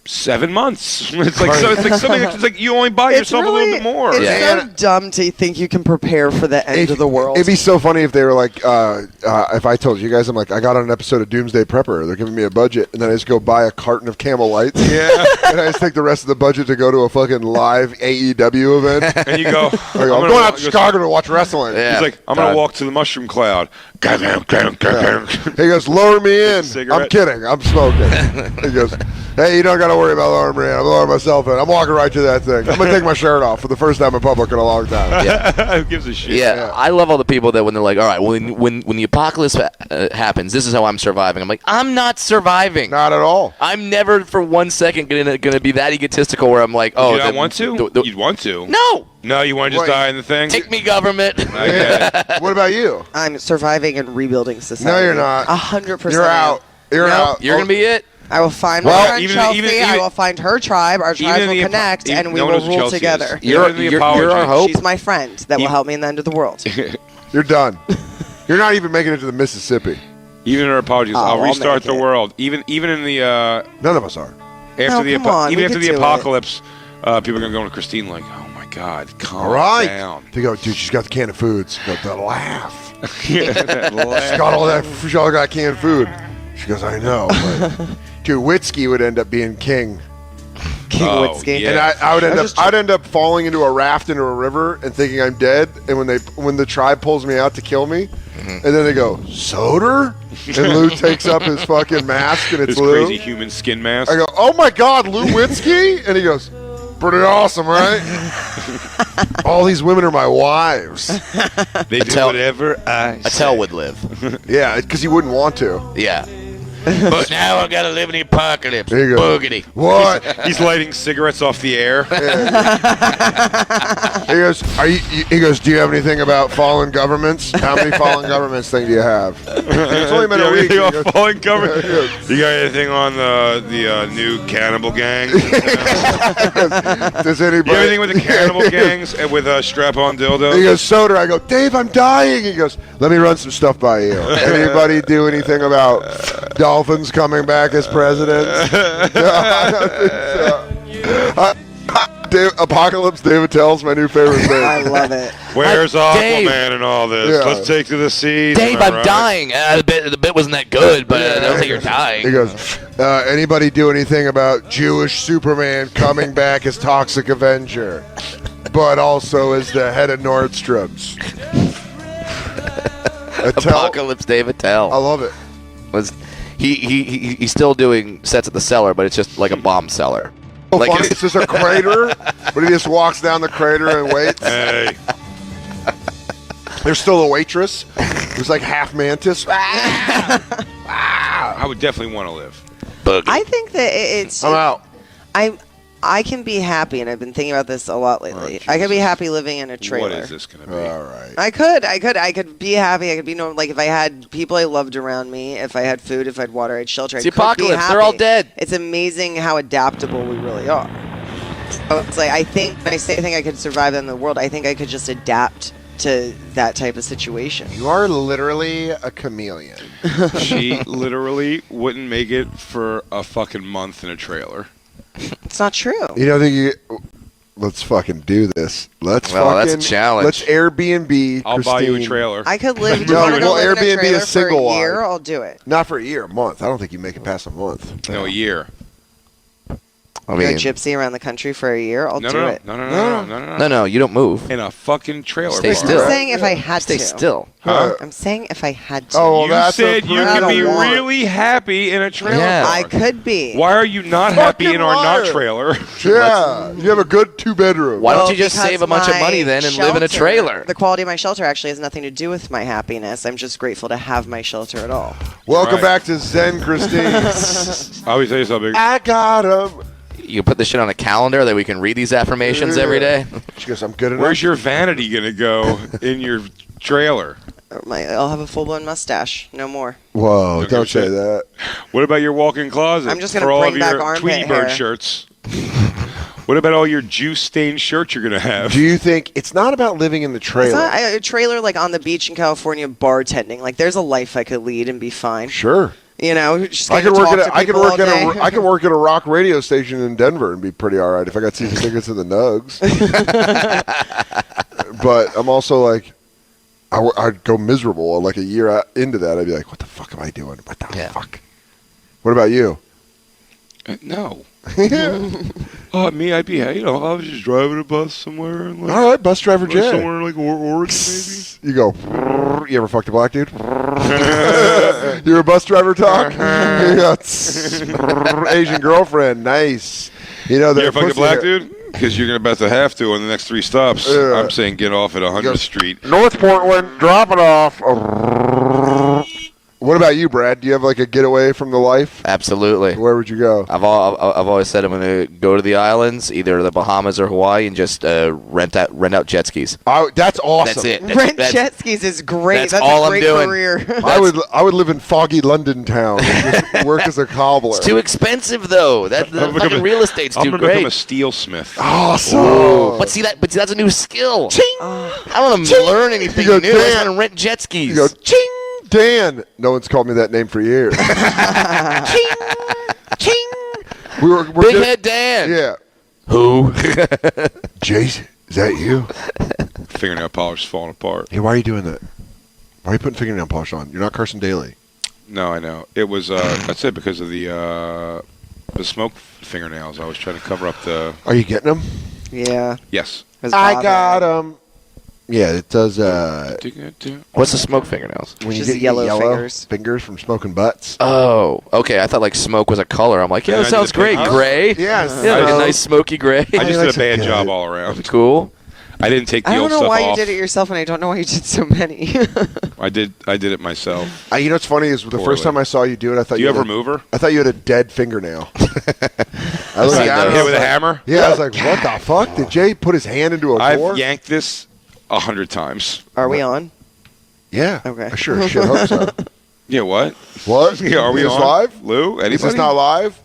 7 months. It's like something. It's like you only buy yourself a little bit more. It's so dumb to think you can prepare for the end of the world. It'd be so funny if they were like, if I told you guys, I'm like, I got on an episode of Doomsday Prepper. They're giving me a budget, and then I just go buy a carton of Camel Lights. Yeah. And I just take the rest of the budget to go to a fucking live AEW event. And you go, I'm going out to Chicago to watch wrestling. Yeah. He's like, I'm going to walk to the mushroom cloud. He goes, lower me in. I'm kidding. I'm smoking. He goes, hey, you don't got to worry about lowering me in. I'm lowering myself in. I'm walking right to that thing. I'm going to take my shirt off for the first time in public in a long time. Yeah. Who gives a shit? Yeah, I love all the people that when they're like, all right, when the apocalypse happens, this is how I'm surviving. I'm like, I'm not surviving. Not at all. I'm never for 1 second gonna be that egotistical where I'm like, oh, you don't want to? You'd want to. No. No, you want to just die in the thing? Take me, government. What about you? I'm surviving and rebuilding society. No, you're not. 100%. You're out. You're out. You're gonna be it. I will find my friend Chelsea. I will find her tribe. Our tribes will connect, and we will rule together. You're our hope. She's my friend that will help me in the end of the world. You're done. You're not even making it to the Mississippi. Even her apologies. I'll restart the world. Even in the none of us are. After the apocalypse, people are gonna go to Christine like, oh my God, calm down. They go, dude, she's got the can of foods. The laugh. That laugh. She's got all that. She all got canned food. She goes, I know. But, dude, Witsky would end up being king. King Witsky. Yeah. And I'd end up falling into a raft into a river and thinking I'm dead. And when the tribe pulls me out to kill me, and then they go, Soder? And Lou takes up his fucking mask and it's his Lou. crazy human skin mask. I go, oh my God, Lou Witsky? And he goes, pretty awesome, right? All these women are my wives. They do whatever I say. Attell would live. Yeah, because he wouldn't want to. Yeah. But now I gotta live in the apocalypse. There you go. Boogity. What? He's lighting cigarettes off the air. He goes, he goes, do you have anything about fallen governments? How many fallen governments thing do you have? It's only been a week. You got fallen government. You got anything on the new cannibal gang? Does anybody? You have anything with the cannibal gangs and with strap-on dildos? He goes, Soder. I go, Dave, I'm dying. He goes, let me run some stuff by you. Anybody do anything about Dolphins coming back as presidents? No, I don't think so. Apocalypse David Tell's my new favorite thing. I love it. Where's Dave. Aquaman and all this? Yeah. Let's take to the seas. Dave, I'm dying. The bit wasn't that good, but I don't think you're dying. He goes, anybody do anything about Jewish Superman coming back as Toxic Avenger, but also as the head of Nordstrom's? Apocalypse David Tell. I love it. He's still doing sets at the cellar, but it's just like a bomb cellar. Oh, Like funny. It's just a crater, but he just walks down the crater and waits. Hey. There's still a waitress who's like half mantis. I would definitely want to live. I think that it's. I'm out. I can be happy, and I've been thinking about this a lot lately. I could be happy living in a trailer. What is this going to be? All right. I could be happy. I could be like if I had people I loved around me, if I had food, if I had water, I had shelter. It's the apocalypse. They're all dead. It's amazing how adaptable we really are. So it's like I think when I say I think I could survive in the world, I think I could just adapt to that type of situation. You are literally a chameleon. She literally wouldn't make it for a fucking month in a trailer. It's not true. You know, let's fucking do this. Let's that's a challenge. Let's Airbnb. I'll buy you a trailer. I could live. No, Live in a Airbnb trailer is single for a year. wide. I'll do it. Not for a year, a month. I don't think you make it past a month. No, a year. I Go mean, gypsy around the country for a year. I'll do it. No. you don't move. In a fucking trailer. Stay park. still. I'm saying if I had Stay to. still. Huh? I'm saying if I had to. Oh, well, You that's said a you I could be don't want- really happy in a trailer Yeah. I park. could be. Why are you not happy Fucking in our liar. not trailer? Yeah, you have a good 2-bedroom. Why don't Well, you just because save a bunch of my money then and live in a shelter- trailer? The quality of my shelter actually has nothing to do with my happiness. I'm just grateful to have my shelter at all. Welcome Right. back to Zen Christine. I always tell you something. I got him. You put this shit on a calendar that we can read these affirmations every day. She goes, I'm good enough. Where's your vanity gonna go in your trailer? I'll have a full-blown mustache. No more. Whoa, Okay, don't say shit. that. What about your walk-in closet? I'm just gonna for all bring of back your armpit Tweety Bird hair. shirts? What about all your juice-stained shirts you're gonna have? Do you think it's not about living in the It's trailer? not a trailer like on the beach in California bartending. Like there's a life I could lead and be fine. Sure. You know, just I get could to work talk at to I could people work all at day. I could work at a rock radio station in Denver and be pretty all right if I got season tickets to the Nugs. But I'm also like, I'd go miserable. Like a year into that, I'd be like, what the fuck am I doing? What the fuck? What about you? No. Me, I'd be, I was just driving a bus somewhere. And like, All right, bus driver Jay. Somewhere like Oregon, maybe. You go. You ever fucked a black dude? You're a bus driver, talk. Asian girlfriend, nice. You know, You ever fucked a black dude? Because you're about to have to on the next 3 stops. I'm saying get off at 100th Street. North Portland, drop it off. What about you, Brad? Do you have like a getaway from the life? Absolutely. Where would you go? I've always said I'm going to go to the islands, either the Bahamas or Hawaii, and just rent out jet skis. That's awesome. That's it. Rent jet skis is great. That's all a I'm great doing. career. I would live in foggy London town and just work as a cobbler. It's too expensive though. That the fucking real estate's I'm too gonna great. become a steelsmith. Awesome. Ooh. But see that's a new skill. I don't want to learn anything You new. go, I just Dan. want to rent jet skis. You go, ching, Dan. No one's called me that name for years. Ching, ching. We're Big just- Head Dan. Yeah. Who? Jason, is that you? Fingernail polish is falling apart. Hey, why are you doing that? Why are you putting fingernail polish on? You're not Carson Daly. No, I know. It was, that's it, because of the smoke fingernails. I was trying to cover up the... Are you getting them? Yeah. Yes. I got them. Yeah, it does. What's the smoke fingernails? When you Just get yellow fingers from smoking butts. Oh, okay. I thought like smoke was a color. I'm like, yeah, And that I did sounds the pink great. house. Gray. Yes. Yeah, like a nice smoky gray. I just did a bad job all around. Cool. I didn't take the I don't old know stuff why off. you did it yourself, and I don't know why you did so many. I did it myself. You know what's funny is the Poorly. first time I saw you do it, I thought Do you have a had remover? I thought you had a dead fingernail. I looked seen at it, those. I was With a like- hammer? Yeah, I was like, what the fuck? Did Jay put his hand into a I've door? yanked this 100 times. Are we on? Yeah. Okay. I sure as shit hope so. Yeah, what? What? Yeah, are we Is this on? live? Lou? Anybody? Is this not live?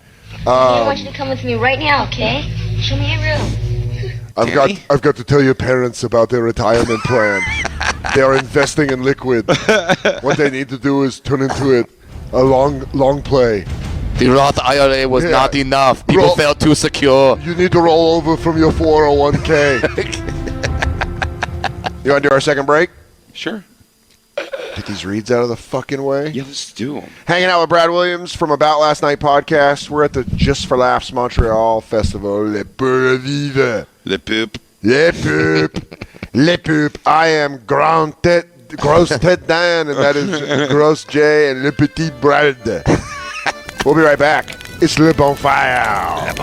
I want you to come with me right now, okay? Show me your room. I've got to tell your parents about their retirement plan. They are investing in liquid. What they need to do is turn into it a long play. The Roth IRA was Yeah. not enough. People Roll- felt too secure. You need to roll over from your 401k. You want to do our second break? Sure. Get these reads out of the fucking way. Yeah, let's do them. Hanging out with Brad Williams from About Last Night podcast. We're at the Just for Laughs Montreal Festival. Le Pure Vive. Le poop. Le Poop. Le Poop. I am Gross Ted Dan, and that is Gross J and Le Petit Brad. We'll be right back. It's Le Bonfire.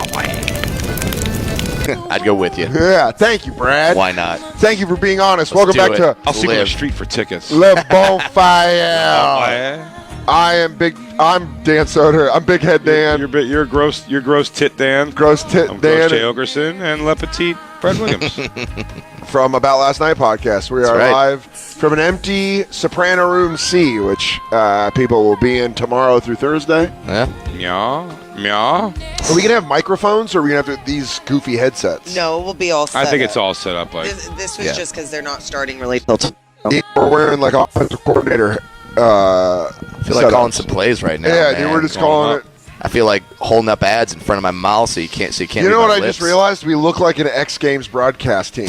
I'd go with you. Yeah, thank you, Brad. Why not? Thank you for being honest. Let's Welcome back do it. to I'll sleep on the Live. street for tickets. Le Bonfire. I'm Dan Soder. I'm Big Head Dan. You're gross tit Dan. Gross Tit I'm Dan Gross Jay Ogerson and Le Petit Brad Williams. from About Last Night podcast. We are right. live from an empty Soprano Room C, which people will be in tomorrow through Thursday. Yeah. Meow. Meow. Are we gonna have microphones, or are we gonna have these goofy headsets? No, we'll be all set I think up. it's all set up. Like This was Yeah. just because they're not starting really till We're wearing like offensive coordinator. I feel like calling setups. some plays right now. Yeah, man. dude, we're just Calling calling it. I feel like holding up ads in front of my mouth so you can't You read know what my I lips. just realized? We look like an X Games broadcast team.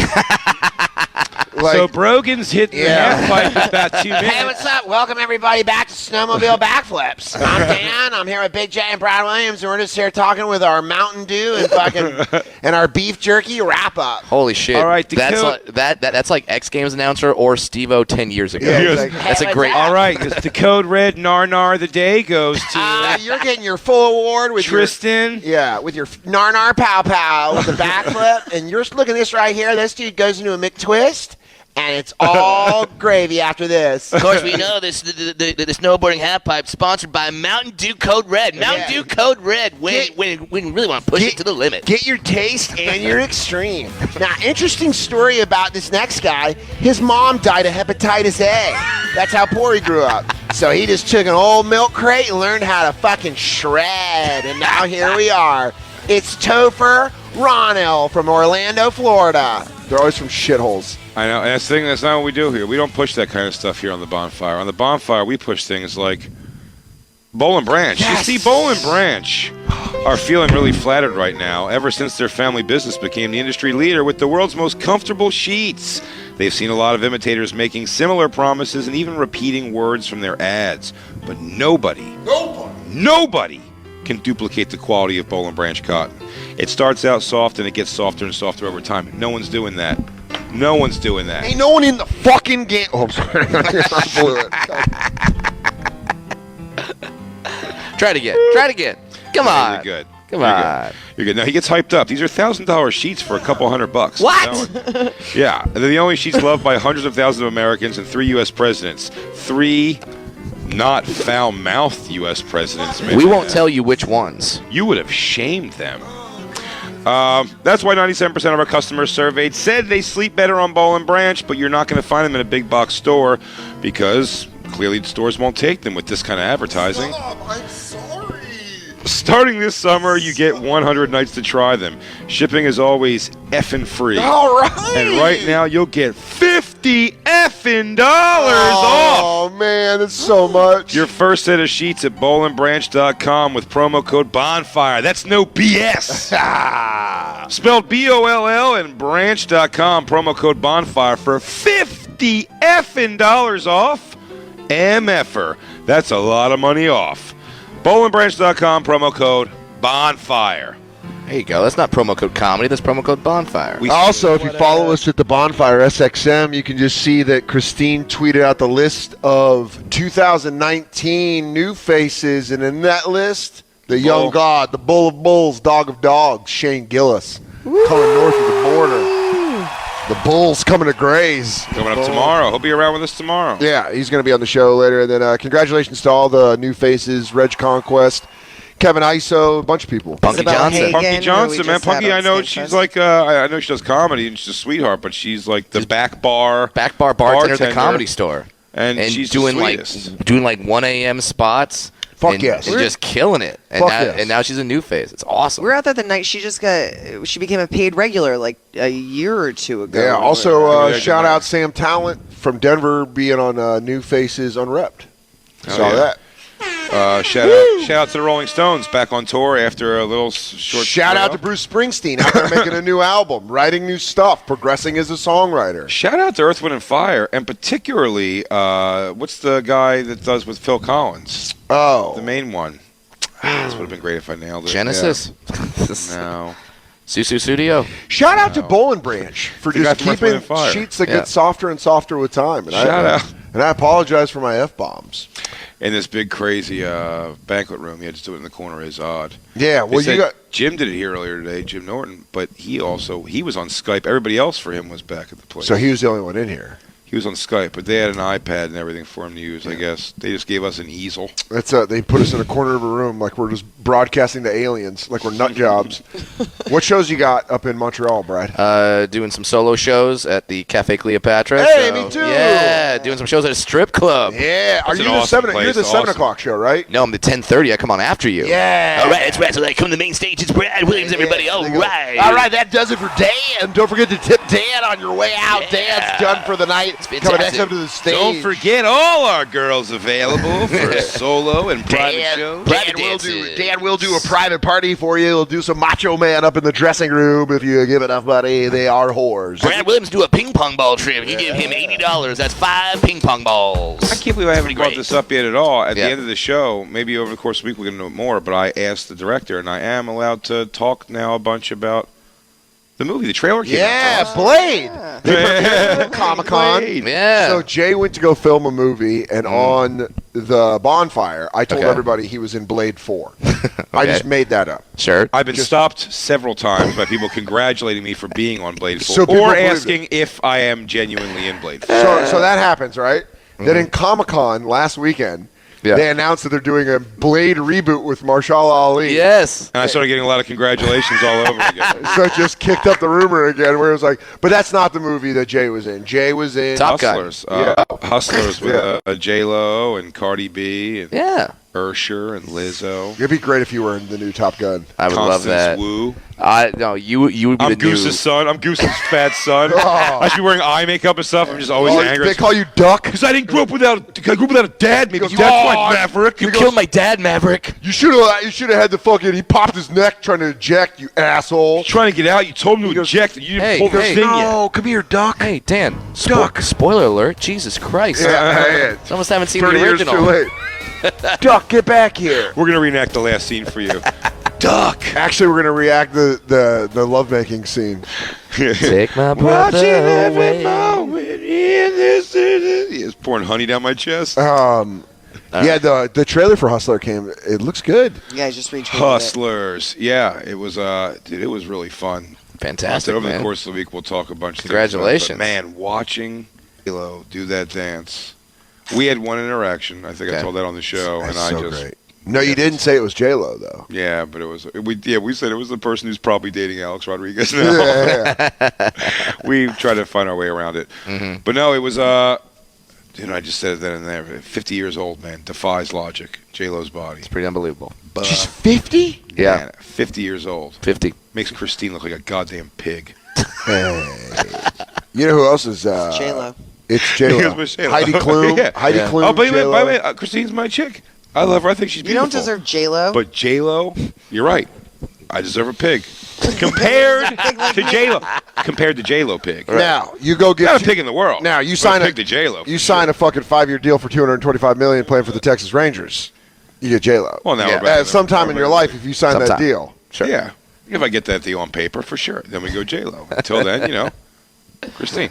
so Brogan's hitting the half pipe in about 2 minutes. Hey, what's up? Welcome everybody back to Snowmobile Backflips. I'm Dan. I'm here with Big J and Brad Williams, and we're just here talking with our Mountain Dew and fucking and our beef jerky wrap up. Holy shit! All right, that's that's like X Games announcer or Steve-O 10 years ago. Yeah, Yes. like, That's a Hey, great. what's All right, the code red Narnar the day goes to You're getting your full award with Tristan. with your Narnar Pow Pow with the backflip, and you're looking at this right here. This dude goes into a McTwist, and it's all gravy after this. Of course, we know this. The snowboarding half pipe sponsored by Mountain Dew Code Red. Mountain Yeah. Dew Code Red. When you really want to push it to the limit. Get your taste and your extreme. Now, interesting story about this next guy. His mom died of hepatitis A. That's how poor he grew up. So he just took an old milk crate and learned how to fucking shred. And now here we are. It's Topher Ronell from Orlando, Florida. they're always from shitholes. I know, and that's the thing. That's not what we do here. We don't push that kind of stuff here on the bonfire. On the bonfire, we push things like Boll and Branch. You see, Boll and Branch are feeling really flattered right now ever since their family business became the industry leader with the world's most comfortable sheets. They've seen a lot of imitators making similar promises and even repeating words from their ads. But nobody can duplicate the quality of Boll and Branch cotton. It starts out soft and it gets softer and softer over time. No one's doing that. No one's doing that. Ain't no one in the fucking game. Oh, I'm sorry. I blew it. Try it again. Come on. You're good. Come You're on. Good. You're good. Now he gets hyped up. These are $1,000 sheets for a couple $100. What? Yeah. They're the only sheets loved by hundreds of thousands of Americans and 3 U.S. presidents. 3 not foul-mouthed U.S. presidents. We won't tell you which ones. You would have shamed them. That's why 97% of our customers surveyed said they sleep better on Boll and Branch, but you're not going to find them in a big box store because clearly stores won't take them with this kind of advertising. I'm sorry. Starting this summer, you get 100 nights to try them. Shipping is always effing free. All right. And right now, you'll get $50 off. Oh, man, it's so much. Your first set of sheets at bollandbranch.com with promo code BONFIRE. That's no BS. Spelled BOLL and branch.com, promo code BONFIRE for $50 off. MFer. That's a lot of money off. bollandbranch.com, promo code BONFIRE. There you go. That's not promo code comedy. That's promo code bonfire. Also, if you follow us at the Bonfire SXM, you can just see that Christine tweeted out the list of 2019 new faces, and in that list, the young god, the bull of bulls, dog of dogs, Shane Gillis, coming north of the border. The Bulls coming to Grays. Coming up tomorrow. He'll be around with us tomorrow. Yeah, he's going to be on the show later. And then congratulations to all the new faces, Reg Conquest, Kevin Iso, a bunch of people. Punky Johnson. Punky Johnson, man. Punky, I know she's like, I know she does comedy and she's a sweetheart, but she's like the back bar bartender at the Comedy Store. And she's doing the sweetest. doing like 1 a.m. spots. Fuck yes. And just killing it. And Fuck now, yes. and now she's a new face. It's awesome. We were out there the night she became a paid regular like a year or two ago. Yeah, also shout out Sam Talent from Denver being on New Faces Unrepped. Saw that. Shout out to the Rolling Stones back on tour after a little short. Shout out to Bruce Springsteen out there making a new album, writing new stuff, progressing as a songwriter. Shout out to Earth, Wind, and Fire, and particularly, what's the guy that does with Phil Collins? Oh. The main one. This would have been great if I nailed it. Genesis? Yeah. No. Susu Studio. Shout out to Boll and Branch for The guy just from Earth, Wind, keeping and Fire. sheets that get softer and softer with time. And Shout out. And I apologize for my F-bombs. In this big, crazy banquet room, he had to do it in the corner of his odd. Yeah, well, They you said got... Jim did it here earlier today, Jim Norton, but he was on Skype. Everybody else for him was back at the place. So he was the only one in here. He was on Skype, but they had an iPad and everything for him to use, I guess. They just gave us an easel. That's they put us in a corner of a room like we're just broadcasting to aliens, like we're nut jobs. What shows you got up in Montreal, Brad? Doing some solo shows at the Cafe Cleopatra. Hey, me too. Yeah, doing some shows at a strip club. Yeah, That's are an you awesome You're place, the 7 awesome. o'clock show, right? No, I'm the 10:30. I come on after you. Yeah. All right, that's right. So I come to the main stage. It's Brad Williams, everybody. All right. All right, that does it for Dan. Don't forget to tip Dan on your way out. Yeah. Dan's done for the night. fantastic. Coming next up to the stage. Don't forget all our girls available for solo and private shows. Dan will do a private party for you. He'll do some Macho Man up in the dressing room if you give enough money. They are whores. Brad Williams do a ping pong ball trip. You give him $80. That's 5 ping pong balls. I can't believe I haven't brought Great. this up yet at all. At Yeah. the end of the show, maybe over the course of the week we're going to know more, but I asked the director, and I am allowed to talk now a bunch about the movie. The trailer came out. Blade. They premiered at Comic-Con. Yeah. So Jay went to go film a movie, and on the bonfire, I told Okay. everybody he was in Blade 4. I just made that up. Sure. I've been stopped several times by people congratulating me for being on Blade 4, So people or believe asking if I am genuinely in Blade 4. So that happens, right? Then in Comic-Con last weekend, Yeah. they announced that they're doing a Blade reboot with Marshall Ali. Yes. And I started getting a lot of congratulations all over again. So it just kicked up the rumor again, where it was like, but that's not the movie that Jay was in. Jay was in Top Guy. Hustlers. Hustlers with J-Lo and Cardi B. And Yeah. Usher and Lizzo. It'd be great if you were in the new Top Gun. I would love that. Wu. No, you would be I'm the Goose's new. son. I'm Goose's fat son. Oh. I should be wearing eye makeup and stuff. I'm just always angry. They call you Duck. Because I didn't grow up without a dad. Maybe He goes, that's why "Oh, Maverick. You killed my dad, Maverick. You should have had the fucking. He popped his neck trying to eject. You asshole. Trying to get out. You told him to eject. And you didn't pull the thing yet. No, come here, Duck. Hey, Dan. Duck. Spoiler alert. Jesus Christ. Yeah, I almost haven't seen 30 the years original. too late. Duck, get back here. We're gonna reenact the last scene for you. Duck. Actually, we're gonna react the lovemaking scene. Take my Watching brother every away. moment in this city. He is pouring honey down my chest. Yeah, the trailer for Hustler came. It looks good. Yeah, I just retweeted Hustlers. Yeah, it was. Dude, it was really fun. Fantastic, Over man. the course of the week, we'll talk a bunch of Congratulations. things. But man, watching Halo do that dance. We had one interaction. I think I Okay. told that on the show, That's and I so just. great. No, you didn't say it was J-Lo though. Yeah, but it was. We said it was the person who's probably dating Alex Rodriguez now. Yeah. We tried to find our way around it, but no, it was. Dude, I just said it then and there. 50 years old, man, defies logic. J-Lo's body. It's pretty unbelievable. She's 50. Yeah. Man, 50 years old. 50. Makes Christine look like a goddamn pig. You know who else is? J-Lo. It's J-Lo. Here's Miss J-Lo. Heidi Klum. Yeah. Heidi Yeah. Klum. Oh, by the J-Lo. way, Christine's my chick. I love her. I think she's You beautiful. don't deserve J-Lo. But J-Lo, you're right. I deserve a pig. Compared to J-Lo. Compared to J-Lo pig. Now you go get Not a pig in the world. Now you But sign a a pig to J-Lo. You sign a fucking 5-year deal for $225 million playing for the Texas Rangers. You get J-Lo. Well, now Yeah. we're back to the- Sometime we're in your back life, if you sign that Sometime. deal. Sure. Yeah. If I get that deal on paper, for sure. Then we go J-Lo. Until then, Christine.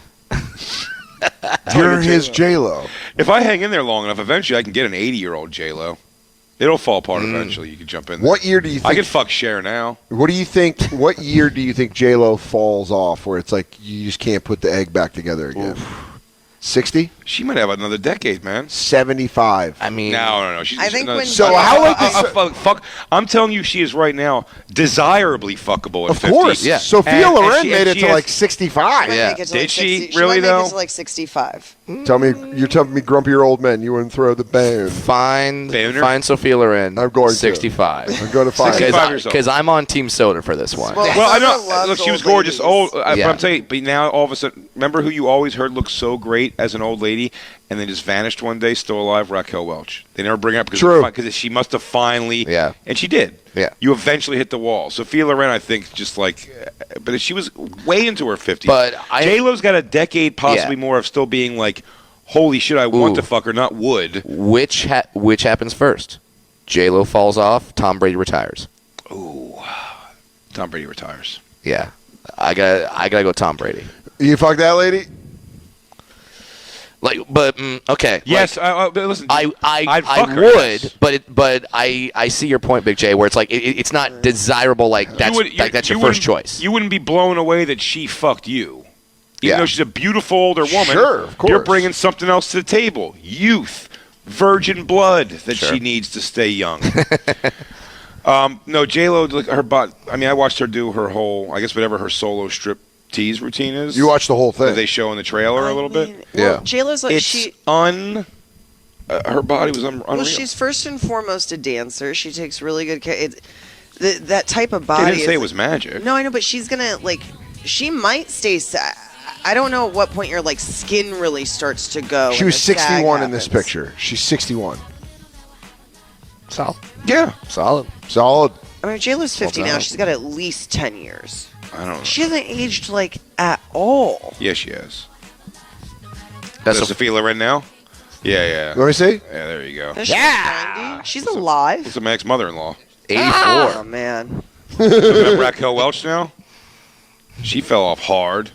You're his J-Lo. If I hang in there long enough, eventually I can get an 80-year-old J-Lo. It'll fall apart eventually. You can jump in there. What year do you think? I could fuck Cher now. What do you think? What year do you think J-Lo falls off where it's like you just can't put the egg back together again? 60? She might have another decade, man. 75. I mean, No. She's I think when- So how late does- fuck? I'm telling you, she is right now desirably fuckable at Of 50. course. Yeah. Sophia And Loren she- made and it she to has- like 65. Might Yeah. make it to Did like she 60 really, might make though? it to like 65. You're telling me grumpier old men, you wouldn't throw the bone. find Boner? Sophia Loren. I'm going to. 65. I'm going to find 65 years old. Because I'm on Team Soda for this one. Well, Well, I Soda know. loves Look, she was old gorgeous. ladies. But Yeah. I'm telling you, but now all of a sudden, remember who you always heard looked so great as an old lady, and then just vanished one day, still alive? Raquel Welch. They never bring her up True. because she must have finally. Yeah. And she did. Yeah. You eventually hit the wall. Sophia Loren, I think, just like, but she was way into her 50s. But J Lo's got a decade, possibly Yeah. more, of still being like, holy shit, I want Ooh. to fuck her, not would. Which happens first? J-Lo falls off. Tom Brady retires. Ooh, Tom Brady retires. Yeah, I gotta go Tom Brady. You fuck that lady? Okay. Yes, listen. I I'd fuck her, would, yes. but I see your point, Big J, where it's like it's not desirable. Like that's that's your first choice. You wouldn't be blown away that she fucked you. Even Yeah. though she's a beautiful older woman, Sure, of course. you're bringing something else to the table. Youth, virgin blood that Sure. she needs to stay young. No, J-Lo, her bot. I mean, I watched her do her whole, I guess whatever her solo strip tease routine is. You watched the whole that thing. they show in the trailer a little bit. Well, J-Lo's like, It's her body was unreal. well, she's first and foremost a dancer. She takes really good care. That type of body. They didn't say is it was magic. No, I know, but she's gonna she might stay. I don't know at what point your skin really starts to go. She and was the sag 61 in this happens. picture. She's 61. Solid. Yeah. Solid. Solid. I mean, J-Lo's 50 now. done. She's got at least 10 years. I don't know. She hasn't aged at all. Yes, she has. That's Sophia Loren now? Yeah. Let me see. Yeah, there you go. She's 90. She's alive. It's my ex-mother-in-law. 84. Oh man. Remember Raquel Welch now? She fell off hard.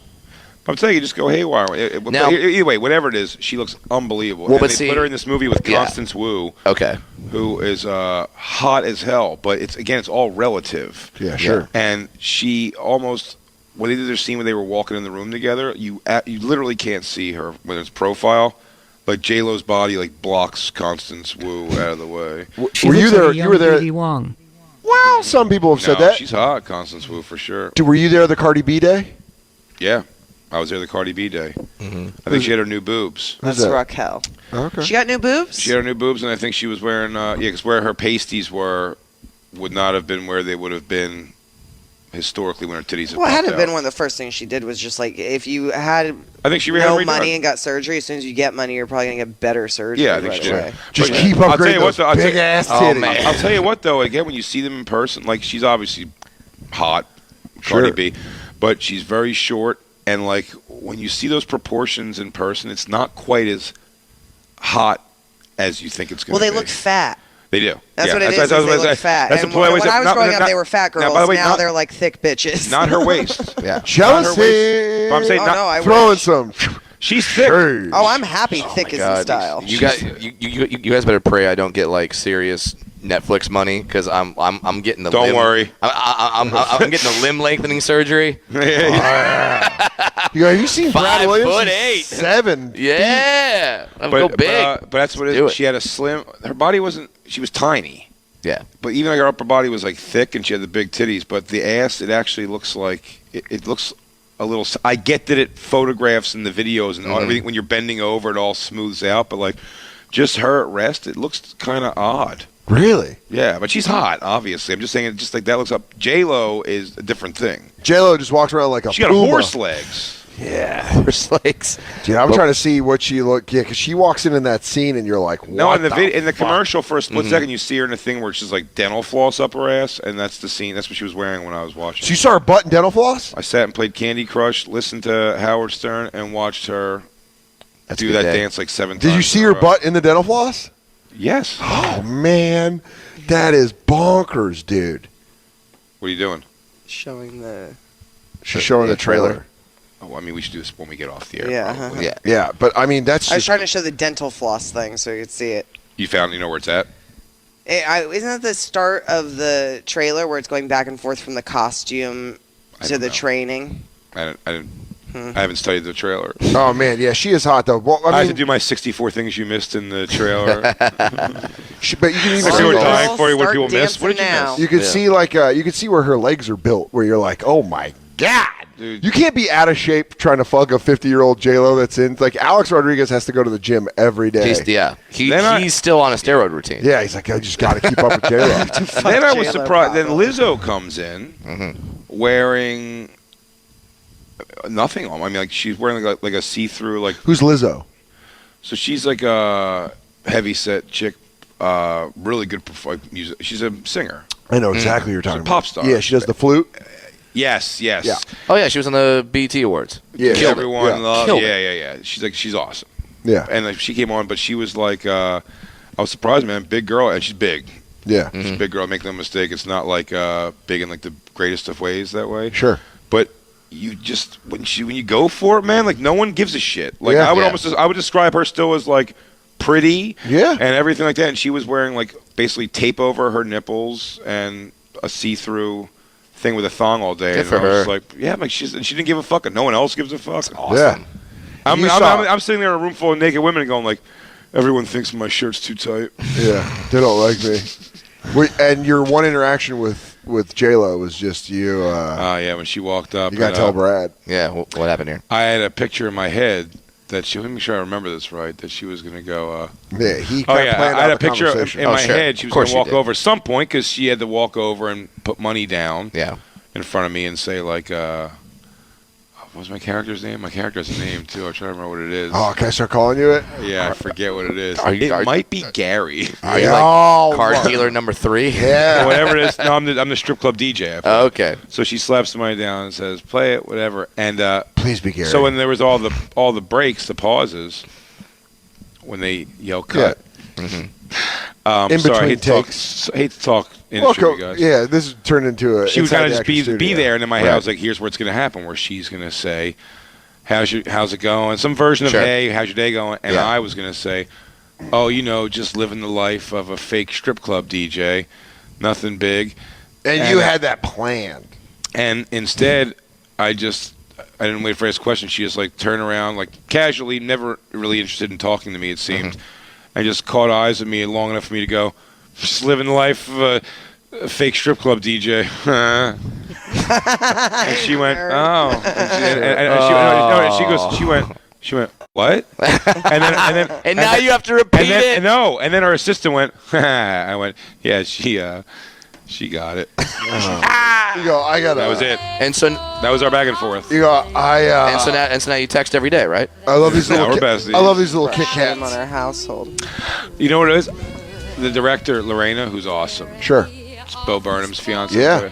I'm telling you, just go haywire. Now- Either way, whatever it is, she looks unbelievable. Well, And but they see- put her in this movie with Yeah. Constance Wu, Okay. who is hot as hell. But it's all relative. Yeah, sure. And she almost, when they did their scene where they were walking in the room together, you literally can't see her when it's profile. But J Lo's body blocks Constance Wu out of the way. She Were you looks there? Like a You were young there. Dee Wong. Well, some people have said No, that. she's hot, Constance Wu for sure. Were you there the Cardi B day? Yeah. I was there the Cardi B day. I think she had her new boobs. That's Raquel. Okay. She got new boobs? She had her new boobs, and I think she was wearing, because where her pasties were would not have been where they would have been historically when her titties have Well, it had popped to have been out. one of the first things she did was just like, if you had I think she had no redone. money and got surgery, as soon as you get money, you're probably going to get better surgery Yeah, I think right she did. away. Just But keep I'll tell you upgrading what, those though, I'll tell you- big-ass Oh, titties. man. I'll tell you what, though, again, when you see them in person, like, she's obviously hot, Cardi Sure. B, but she's very short, and, like, when you see those proportions in person, it's not quite as hot as you think it's going Well, to be. they look fat. They do. That's yeah, what it is. that's They what I was look fat. That's And the point when I was not- growing up, not- they were fat girls. Now, by the way, now not- they're like thick bitches. Not her waist. Yeah. Jealousy. But I'm saying Oh, not, no, I Throwing wish. some. she's thick. shade. Oh, I'm happy thick is in God, style. you guys better pray I don't get like serious Netflix money because I'm getting the. Don't limb, worry. I'm getting the limb lengthening surgery. You go, have you seen Brad 5'8". Williams? He's 7. Yeah, I'm go big. But that's what it Do is. it. She had a slim. Her body wasn't. She was tiny. Yeah. But even like her upper body was like thick, and she had the big titties. But the ass, it actually looks like it looks a little. I get that it photographs and the videos and everything. When you're bending over, it all smooths out. But like, just her at rest, it looks kind of odd. Really? Yeah, but she's hot. Obviously, I'm just saying. It just like that looks up. J Lo is a different thing. J-Lo just walks around like a She got puma. horse legs. Yeah. Horse legs. Dude, I'm trying to see what she look. Yeah, because she walks in that scene and you're like, what No, in the the in the fuck? commercial for a split second, you see her in a thing where she's like dental floss up her ass, and that's the scene. That's what she was wearing when I was watching. So you saw her butt and dental floss? I sat and played Candy Crush, listened to Howard Stern, and watched her That's do a good that day. dance like 7 times. Did you see in a her row. butt in the dental floss? Yes. Oh, man. That is bonkers, dude. What are you doing? Showing the. She's showing the trailer. Oh, I mean, we should do this when we get off the air. Yeah. probably. Yeah. Yeah, but I mean, that's I was just. trying to show the dental floss thing so you could see it. You know where it's at? Isn't that the start of the trailer where it's going back and forth from the costume I to don't the know. training? I haven't studied the trailer. Oh, man. Yeah, she is hot, though. Well, I I have to mean, do my 64 things you missed in the trailer. but you can even I see see, we're Girls, dying for you. What start people miss. What did you dancing miss? you can Yeah. see like you can see where her legs are built, where you're like, oh my god. Dude. You can't be out of shape trying to fuck a 50-year-old J-Lo that's in. Like, Alex Rodriguez has to go to the gym every day. He's still on a steroid routine. Yeah, he's like, I just got to keep up with J-Lo. Then I was J-Lo surprised. Then probably. Lizzo comes in wearing nothing on. I mean, like she's wearing like a see-through like. Who's Lizzo? So she's like a heavy-set chick, really good music. She's a singer. I know exactly what you're She's a talking pop about. star. Yeah, she does the flute. Yes. Yeah. Oh yeah, she was on the BET Awards. Yeah, Killed everyone. Yeah. Loved. Killed Yeah. She's awesome. Yeah, And like, she came on, but she was like, I was surprised, man. Big girl, and she's big. yeah, She's a big girl. Make no mistake. It's not like big in like the greatest of ways that way. sure. But you just when you go for it, man, like no one gives a shit. Like Yeah. I would describe her still as like pretty, Yeah. and everything like that. And she was wearing like basically tape over her nipples and a see-through thing with a thong all day. Good and for I was her. like, yeah, like she didn't give a fuck. And no one else gives a fuck. Yeah. I'm You saw- I'm sitting there in a room full of naked women and going like, everyone thinks my shirt's too tight. Yeah, they don't like me. And your one interaction with J-Lo was just you. Yeah, when she walked up, You got to and, tell Brad. Yeah, what happened here? I had a picture in my head that let me make sure I remember this right. That she was going to go. Yeah, he. Oh kept yeah, playing I had out a the picture conversation. in my sure. head. She Of was going course to you walk did. over at some point because she had to walk over and put money down Yeah. in front of me and say like, what's my character's name? My character has a name too. I'm trying to remember what it is. Oh, can I start calling you it? Yeah, I forget what it is. Are- It might be Gary. Are you Yeah. like Oh, card what? dealer number 3? Yeah. Whatever it is. No, I'm the strip club DJ. Oh, okay. So she slaps somebody down and says, "Play it, whatever." And Please be Gary. so when there was all the breaks, the pauses, when they yell cut. In sorry, between hate to talk, takes. hate to talk industry, Welcome. you guys. Yeah, this has turned into a. She would Inside kind of the just Actors be Studio. there, and in my head, I Right. was like, "Here's where it's going to happen," where she's going to say, how's it going?" Some version of Sure. "Hey, how's your day going?" And Yeah. I was going to say, "Oh, just living the life of a fake strip club DJ, nothing big." And you had that planned. And instead, I didn't wait for his question. She just like turned around, like casually, never really interested in talking to me, it seemed. And just caught eyes of me long enough for me to go, "Just living the life of a fake strip club DJ. And she went, oh. And she went, what? And then And now you have to repeat it. No, and then her assistant went, I went, yeah, she got it. You go, I got That was it. And so That was our back and forth. You go, and so now you text every day, right? I love these Now little. we're besties. I love these little Kit Shame on Kats. our household. You know what it is? The director, Lorena, who's awesome. Sure. It's Bo Burnham's fiance. Yeah.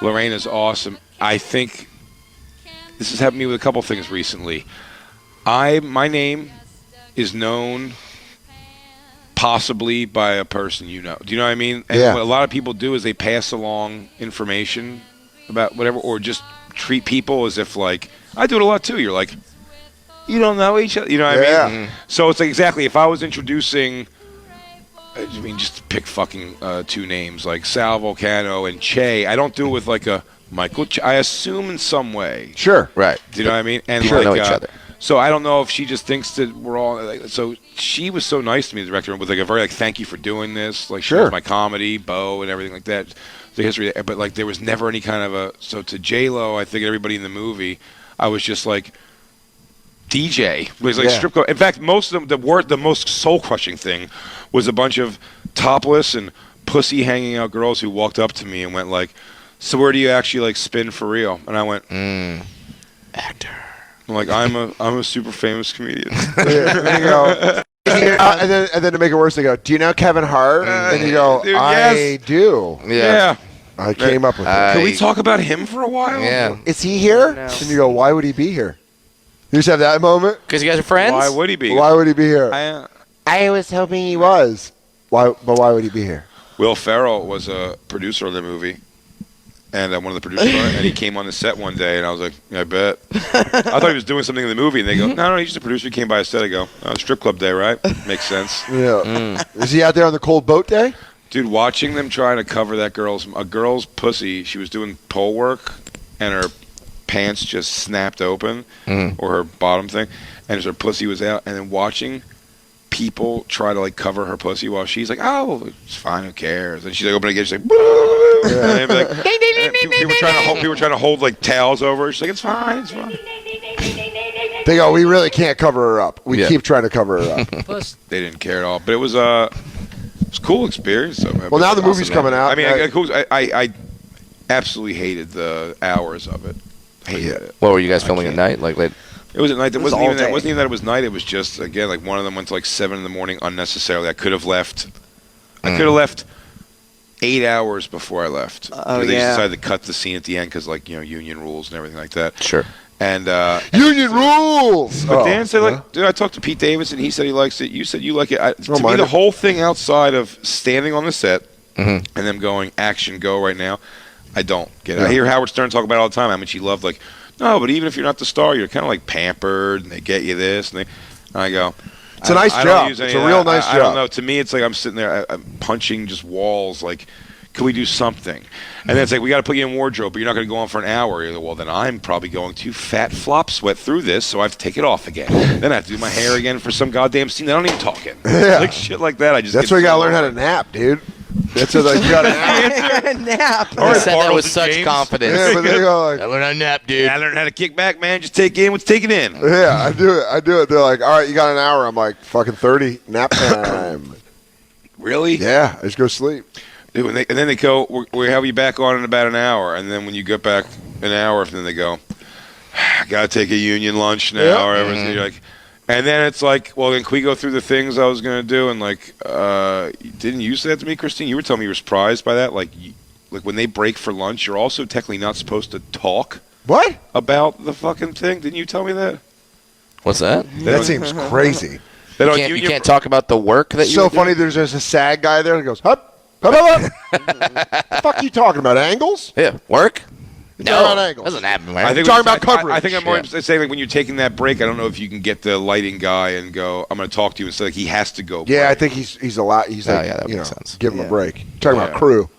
Lorena's awesome. I think this has happened to me with a couple things recently. My name is known possibly by a person you know. Do you know what I mean? And Yeah. what a lot of people do is they pass along information about whatever, or just treat people as if, like, I do it a lot too. You're like, you don't know each other. You know what I mean? So it's like, exactly, if I was introducing, I mean, just to pick fucking two names, like Sal Volcano and Che, I don't do it with like a Michael Che. I assume in some way. Sure. Right. Do you know what I mean? And People like, know each other. So I don't know if she just thinks that we're all like, so she was so nice to me, the director, with like a very like, thank you for doing this. Like, she Sure. knows my comedy, Bo, and everything like that. The history, but like there was never any kind of a, so to J-Lo, I think everybody in the movie, I was just like, DJ. It was like strip club. In fact, most of them, the most soul-crushing thing was a bunch of topless and pussy hanging out girls who walked up to me and went like, so where do you actually like spin for real? And I went, actor. I'm like, I'm a super famous comedian. There you go. And then to make it worse, they go, do you know Kevin Hart? And you go, dude, I yes. do. Yeah. I came up with it. Can we talk about him for a while? Yeah. Is he here? No. And you go, why would he be here? You just have that moment? Because you guys are friends? Why would he be? Why would he be here? I, I was hoping he was. Why? But why would he be here? Will Ferrell was a producer on the movie, and one of the producers on it, and he came on the set one day, and I was like, yeah, I bet. I thought he was doing something in the movie, and they go, no, he's just a producer. He came by a set. I go, oh, strip club day, right? Makes sense. Yeah. Is he out there on the cold boat day? Dude, watching them trying to cover a girl's pussy, she was doing pole work, and her pants just snapped open, or her bottom thing, and her pussy was out, and then watching people try to like cover her pussy while she's like, oh, it's fine, who cares? And she's like, open again, she's like, and they'd be like, people were trying to hold like towels over her. She's like, it's fine, it's fine. They go, we really can't cover her up. We keep trying to cover her up. They didn't care at all, but it was a cool experience. Well, now the movie's coming out. I mean, I absolutely hated the hours of it. Hated it. What were you guys filming at night? Like late? It was at night. It wasn't all even that. day. It wasn't even that it was night. It was just, again, like one of them went to like 7 a.m. unnecessarily. I could have left. I could have left 8 hours before I left. Oh, They yeah. decided to cut the scene at the end because, like, union rules and everything like that. Sure. And Union rules. but Dan said, like, dude, I talked to Pete Davidson. He said he likes it. You said you like it. To me, mind the it. whole thing outside of standing on the set and them going action go right now, I don't get it. I hear Howard Stern talk about it all the time. How much he loved, like, no, but even if you're not the star, you're kind of like pampered, and they get you this, and I go, It's a nice I don't job. use It's any a of real that. nice I don't job. know. To me, it's like I'm sitting there, I'm punching just walls. Like, can we do something? And then it's like, we got to put you in wardrobe, but you're not going to go on for an hour. You're like, well, then I'm probably going to fat flop sweat through this, so I have to take it off again. Then I have to do my hair again for some goddamn scene that I don't even talk in. Yeah. Like shit like that. I just That's get why you got to so learn how to nap, dude. That's what like, you got to nap. Nap. You said that with Bartles such James. confidence. Yeah, but they go like, I learned how to nap, dude. Yeah, I learned how to kick back, man. Just take in what's taken in. yeah, I do it. They're like, all right, you got an hour. I'm like, fucking 30, nap time. Really? Yeah, I just go sleep. Dude, and then they go, we have you back on in about an hour. And then when you get back an hour, then they go, got to take a union lunch now. Yeah. Or whatever. You're like, and then it's like, well, then can we go through the things I was going to do? And like, didn't you say that to me, Christine? You were telling me you were surprised by that. Like when they break for lunch, you're also technically not supposed to talk What? about the fucking thing. Didn't you tell me that? What's that? That seems crazy. You can't talk about the work that you So were funny. doing? There's a SAG guy there that goes, hup, hup, hup, hup. The fuck you talking about? Angles? Yeah, work? Talking No, about angles. doesn't happen, I man. think Talking about coverage. I think I'm more Yeah. saying like when you're taking that break, I don't know if you can get the lighting guy and go, I'm going to talk to you instead. Like he has to go. Yeah, I break. think he's a lot. He's like, yeah, that you makes know, sense. give him Yeah. a break. Talking about Yeah. crew.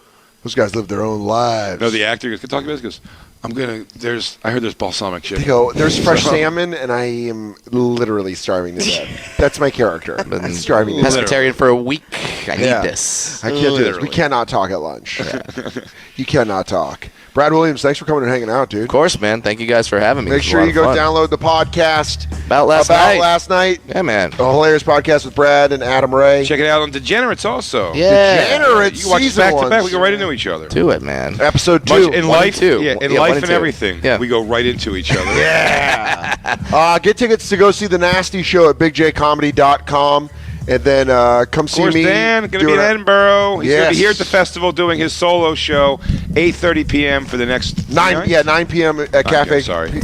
Those guys live their own lives. No, the actor goes, can I talk about this? He goes, I heard there's balsamic They chicken. go, there's fresh salmon, and I am literally starving to death. That's my character. I'm starving to death. Pescatarian for a week. I need this. I can't do this. We Literally. cannot talk at lunch. You cannot talk. Brad Williams, thanks for coming and hanging out, dude. Of course, man. Thank you guys for having me. Make It was a sure lot you of go fun. download the podcast About last night. Yeah, man. A hilarious podcast with Brad and Adam Ray. Check it out on Degenerates also. Yeah. Degenerates You can watch it season back to one. back. We go right into each other. Do it, man. Episode 2. In One and life, two. yeah, in Yeah, life one and and two. everything, Yeah. we go right into each other. Yeah. Get tickets to go see The Nasty Show at bigjcomedy.com. And then come Of see course, me. Dan going to be doing in a- Edinburgh. He's going to Yes. be here at the festival doing his solo show, 8:30 p.m. for the next 9 p.m. at Cafe sorry.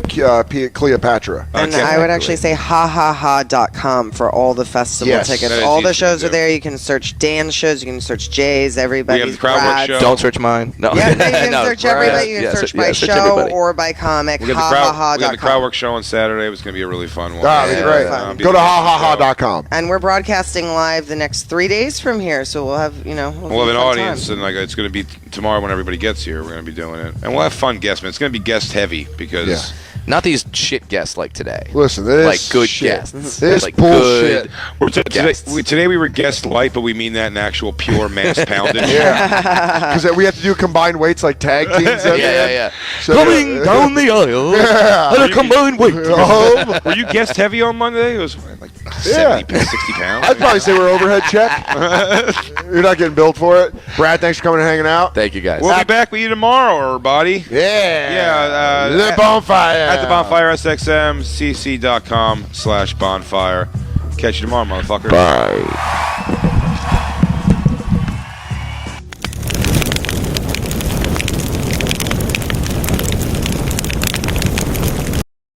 Cleopatra. And I would actually say hahaha.com for all the festival Yes. tickets. That is All easy the to shows do. are there. You can search Dan's shows. You can search Jay's, everybody's, Crowd Work Brad's. show. Don't search mine. No. Yeah, you can No, search Brad. everybody. You can Yeah, search yeah, by search show everybody. or by comic. We got the hahaha.com. Crowdwork show on Saturday. It was going to be a really fun one. Ah, that's great. fun. Go to hahaha.com. And we're broadcasting live the next 3 days from here, so we'll have, We'll have a an fun audience, time. and it's going to be tomorrow when everybody gets here. We're going to be doing it, and we'll have fun guests, man. It's going to be guest heavy because Yeah. Not these shit guests like today. Listen, this Like good shit. guests. This Like bullshit. good guests. today we were guest light, but we mean that in actual pure mass poundage. Yeah. Because we have to do combined weights like tag teams. at the end. Yeah. So- Coming down the aisle. Yeah. At a combined weight. Were you guest heavy on Monday? It was like 70 pounds, 60 pounds. I'd probably say we're overhead check. You're not getting billed for it. Brad, thanks for coming and hanging out. Thank you guys. We'll be back with you tomorrow, everybody. Yeah. Yeah. The bonfire. At the Bonfire SXM, cc.com/bonfire. Catch you tomorrow, motherfucker. Bye.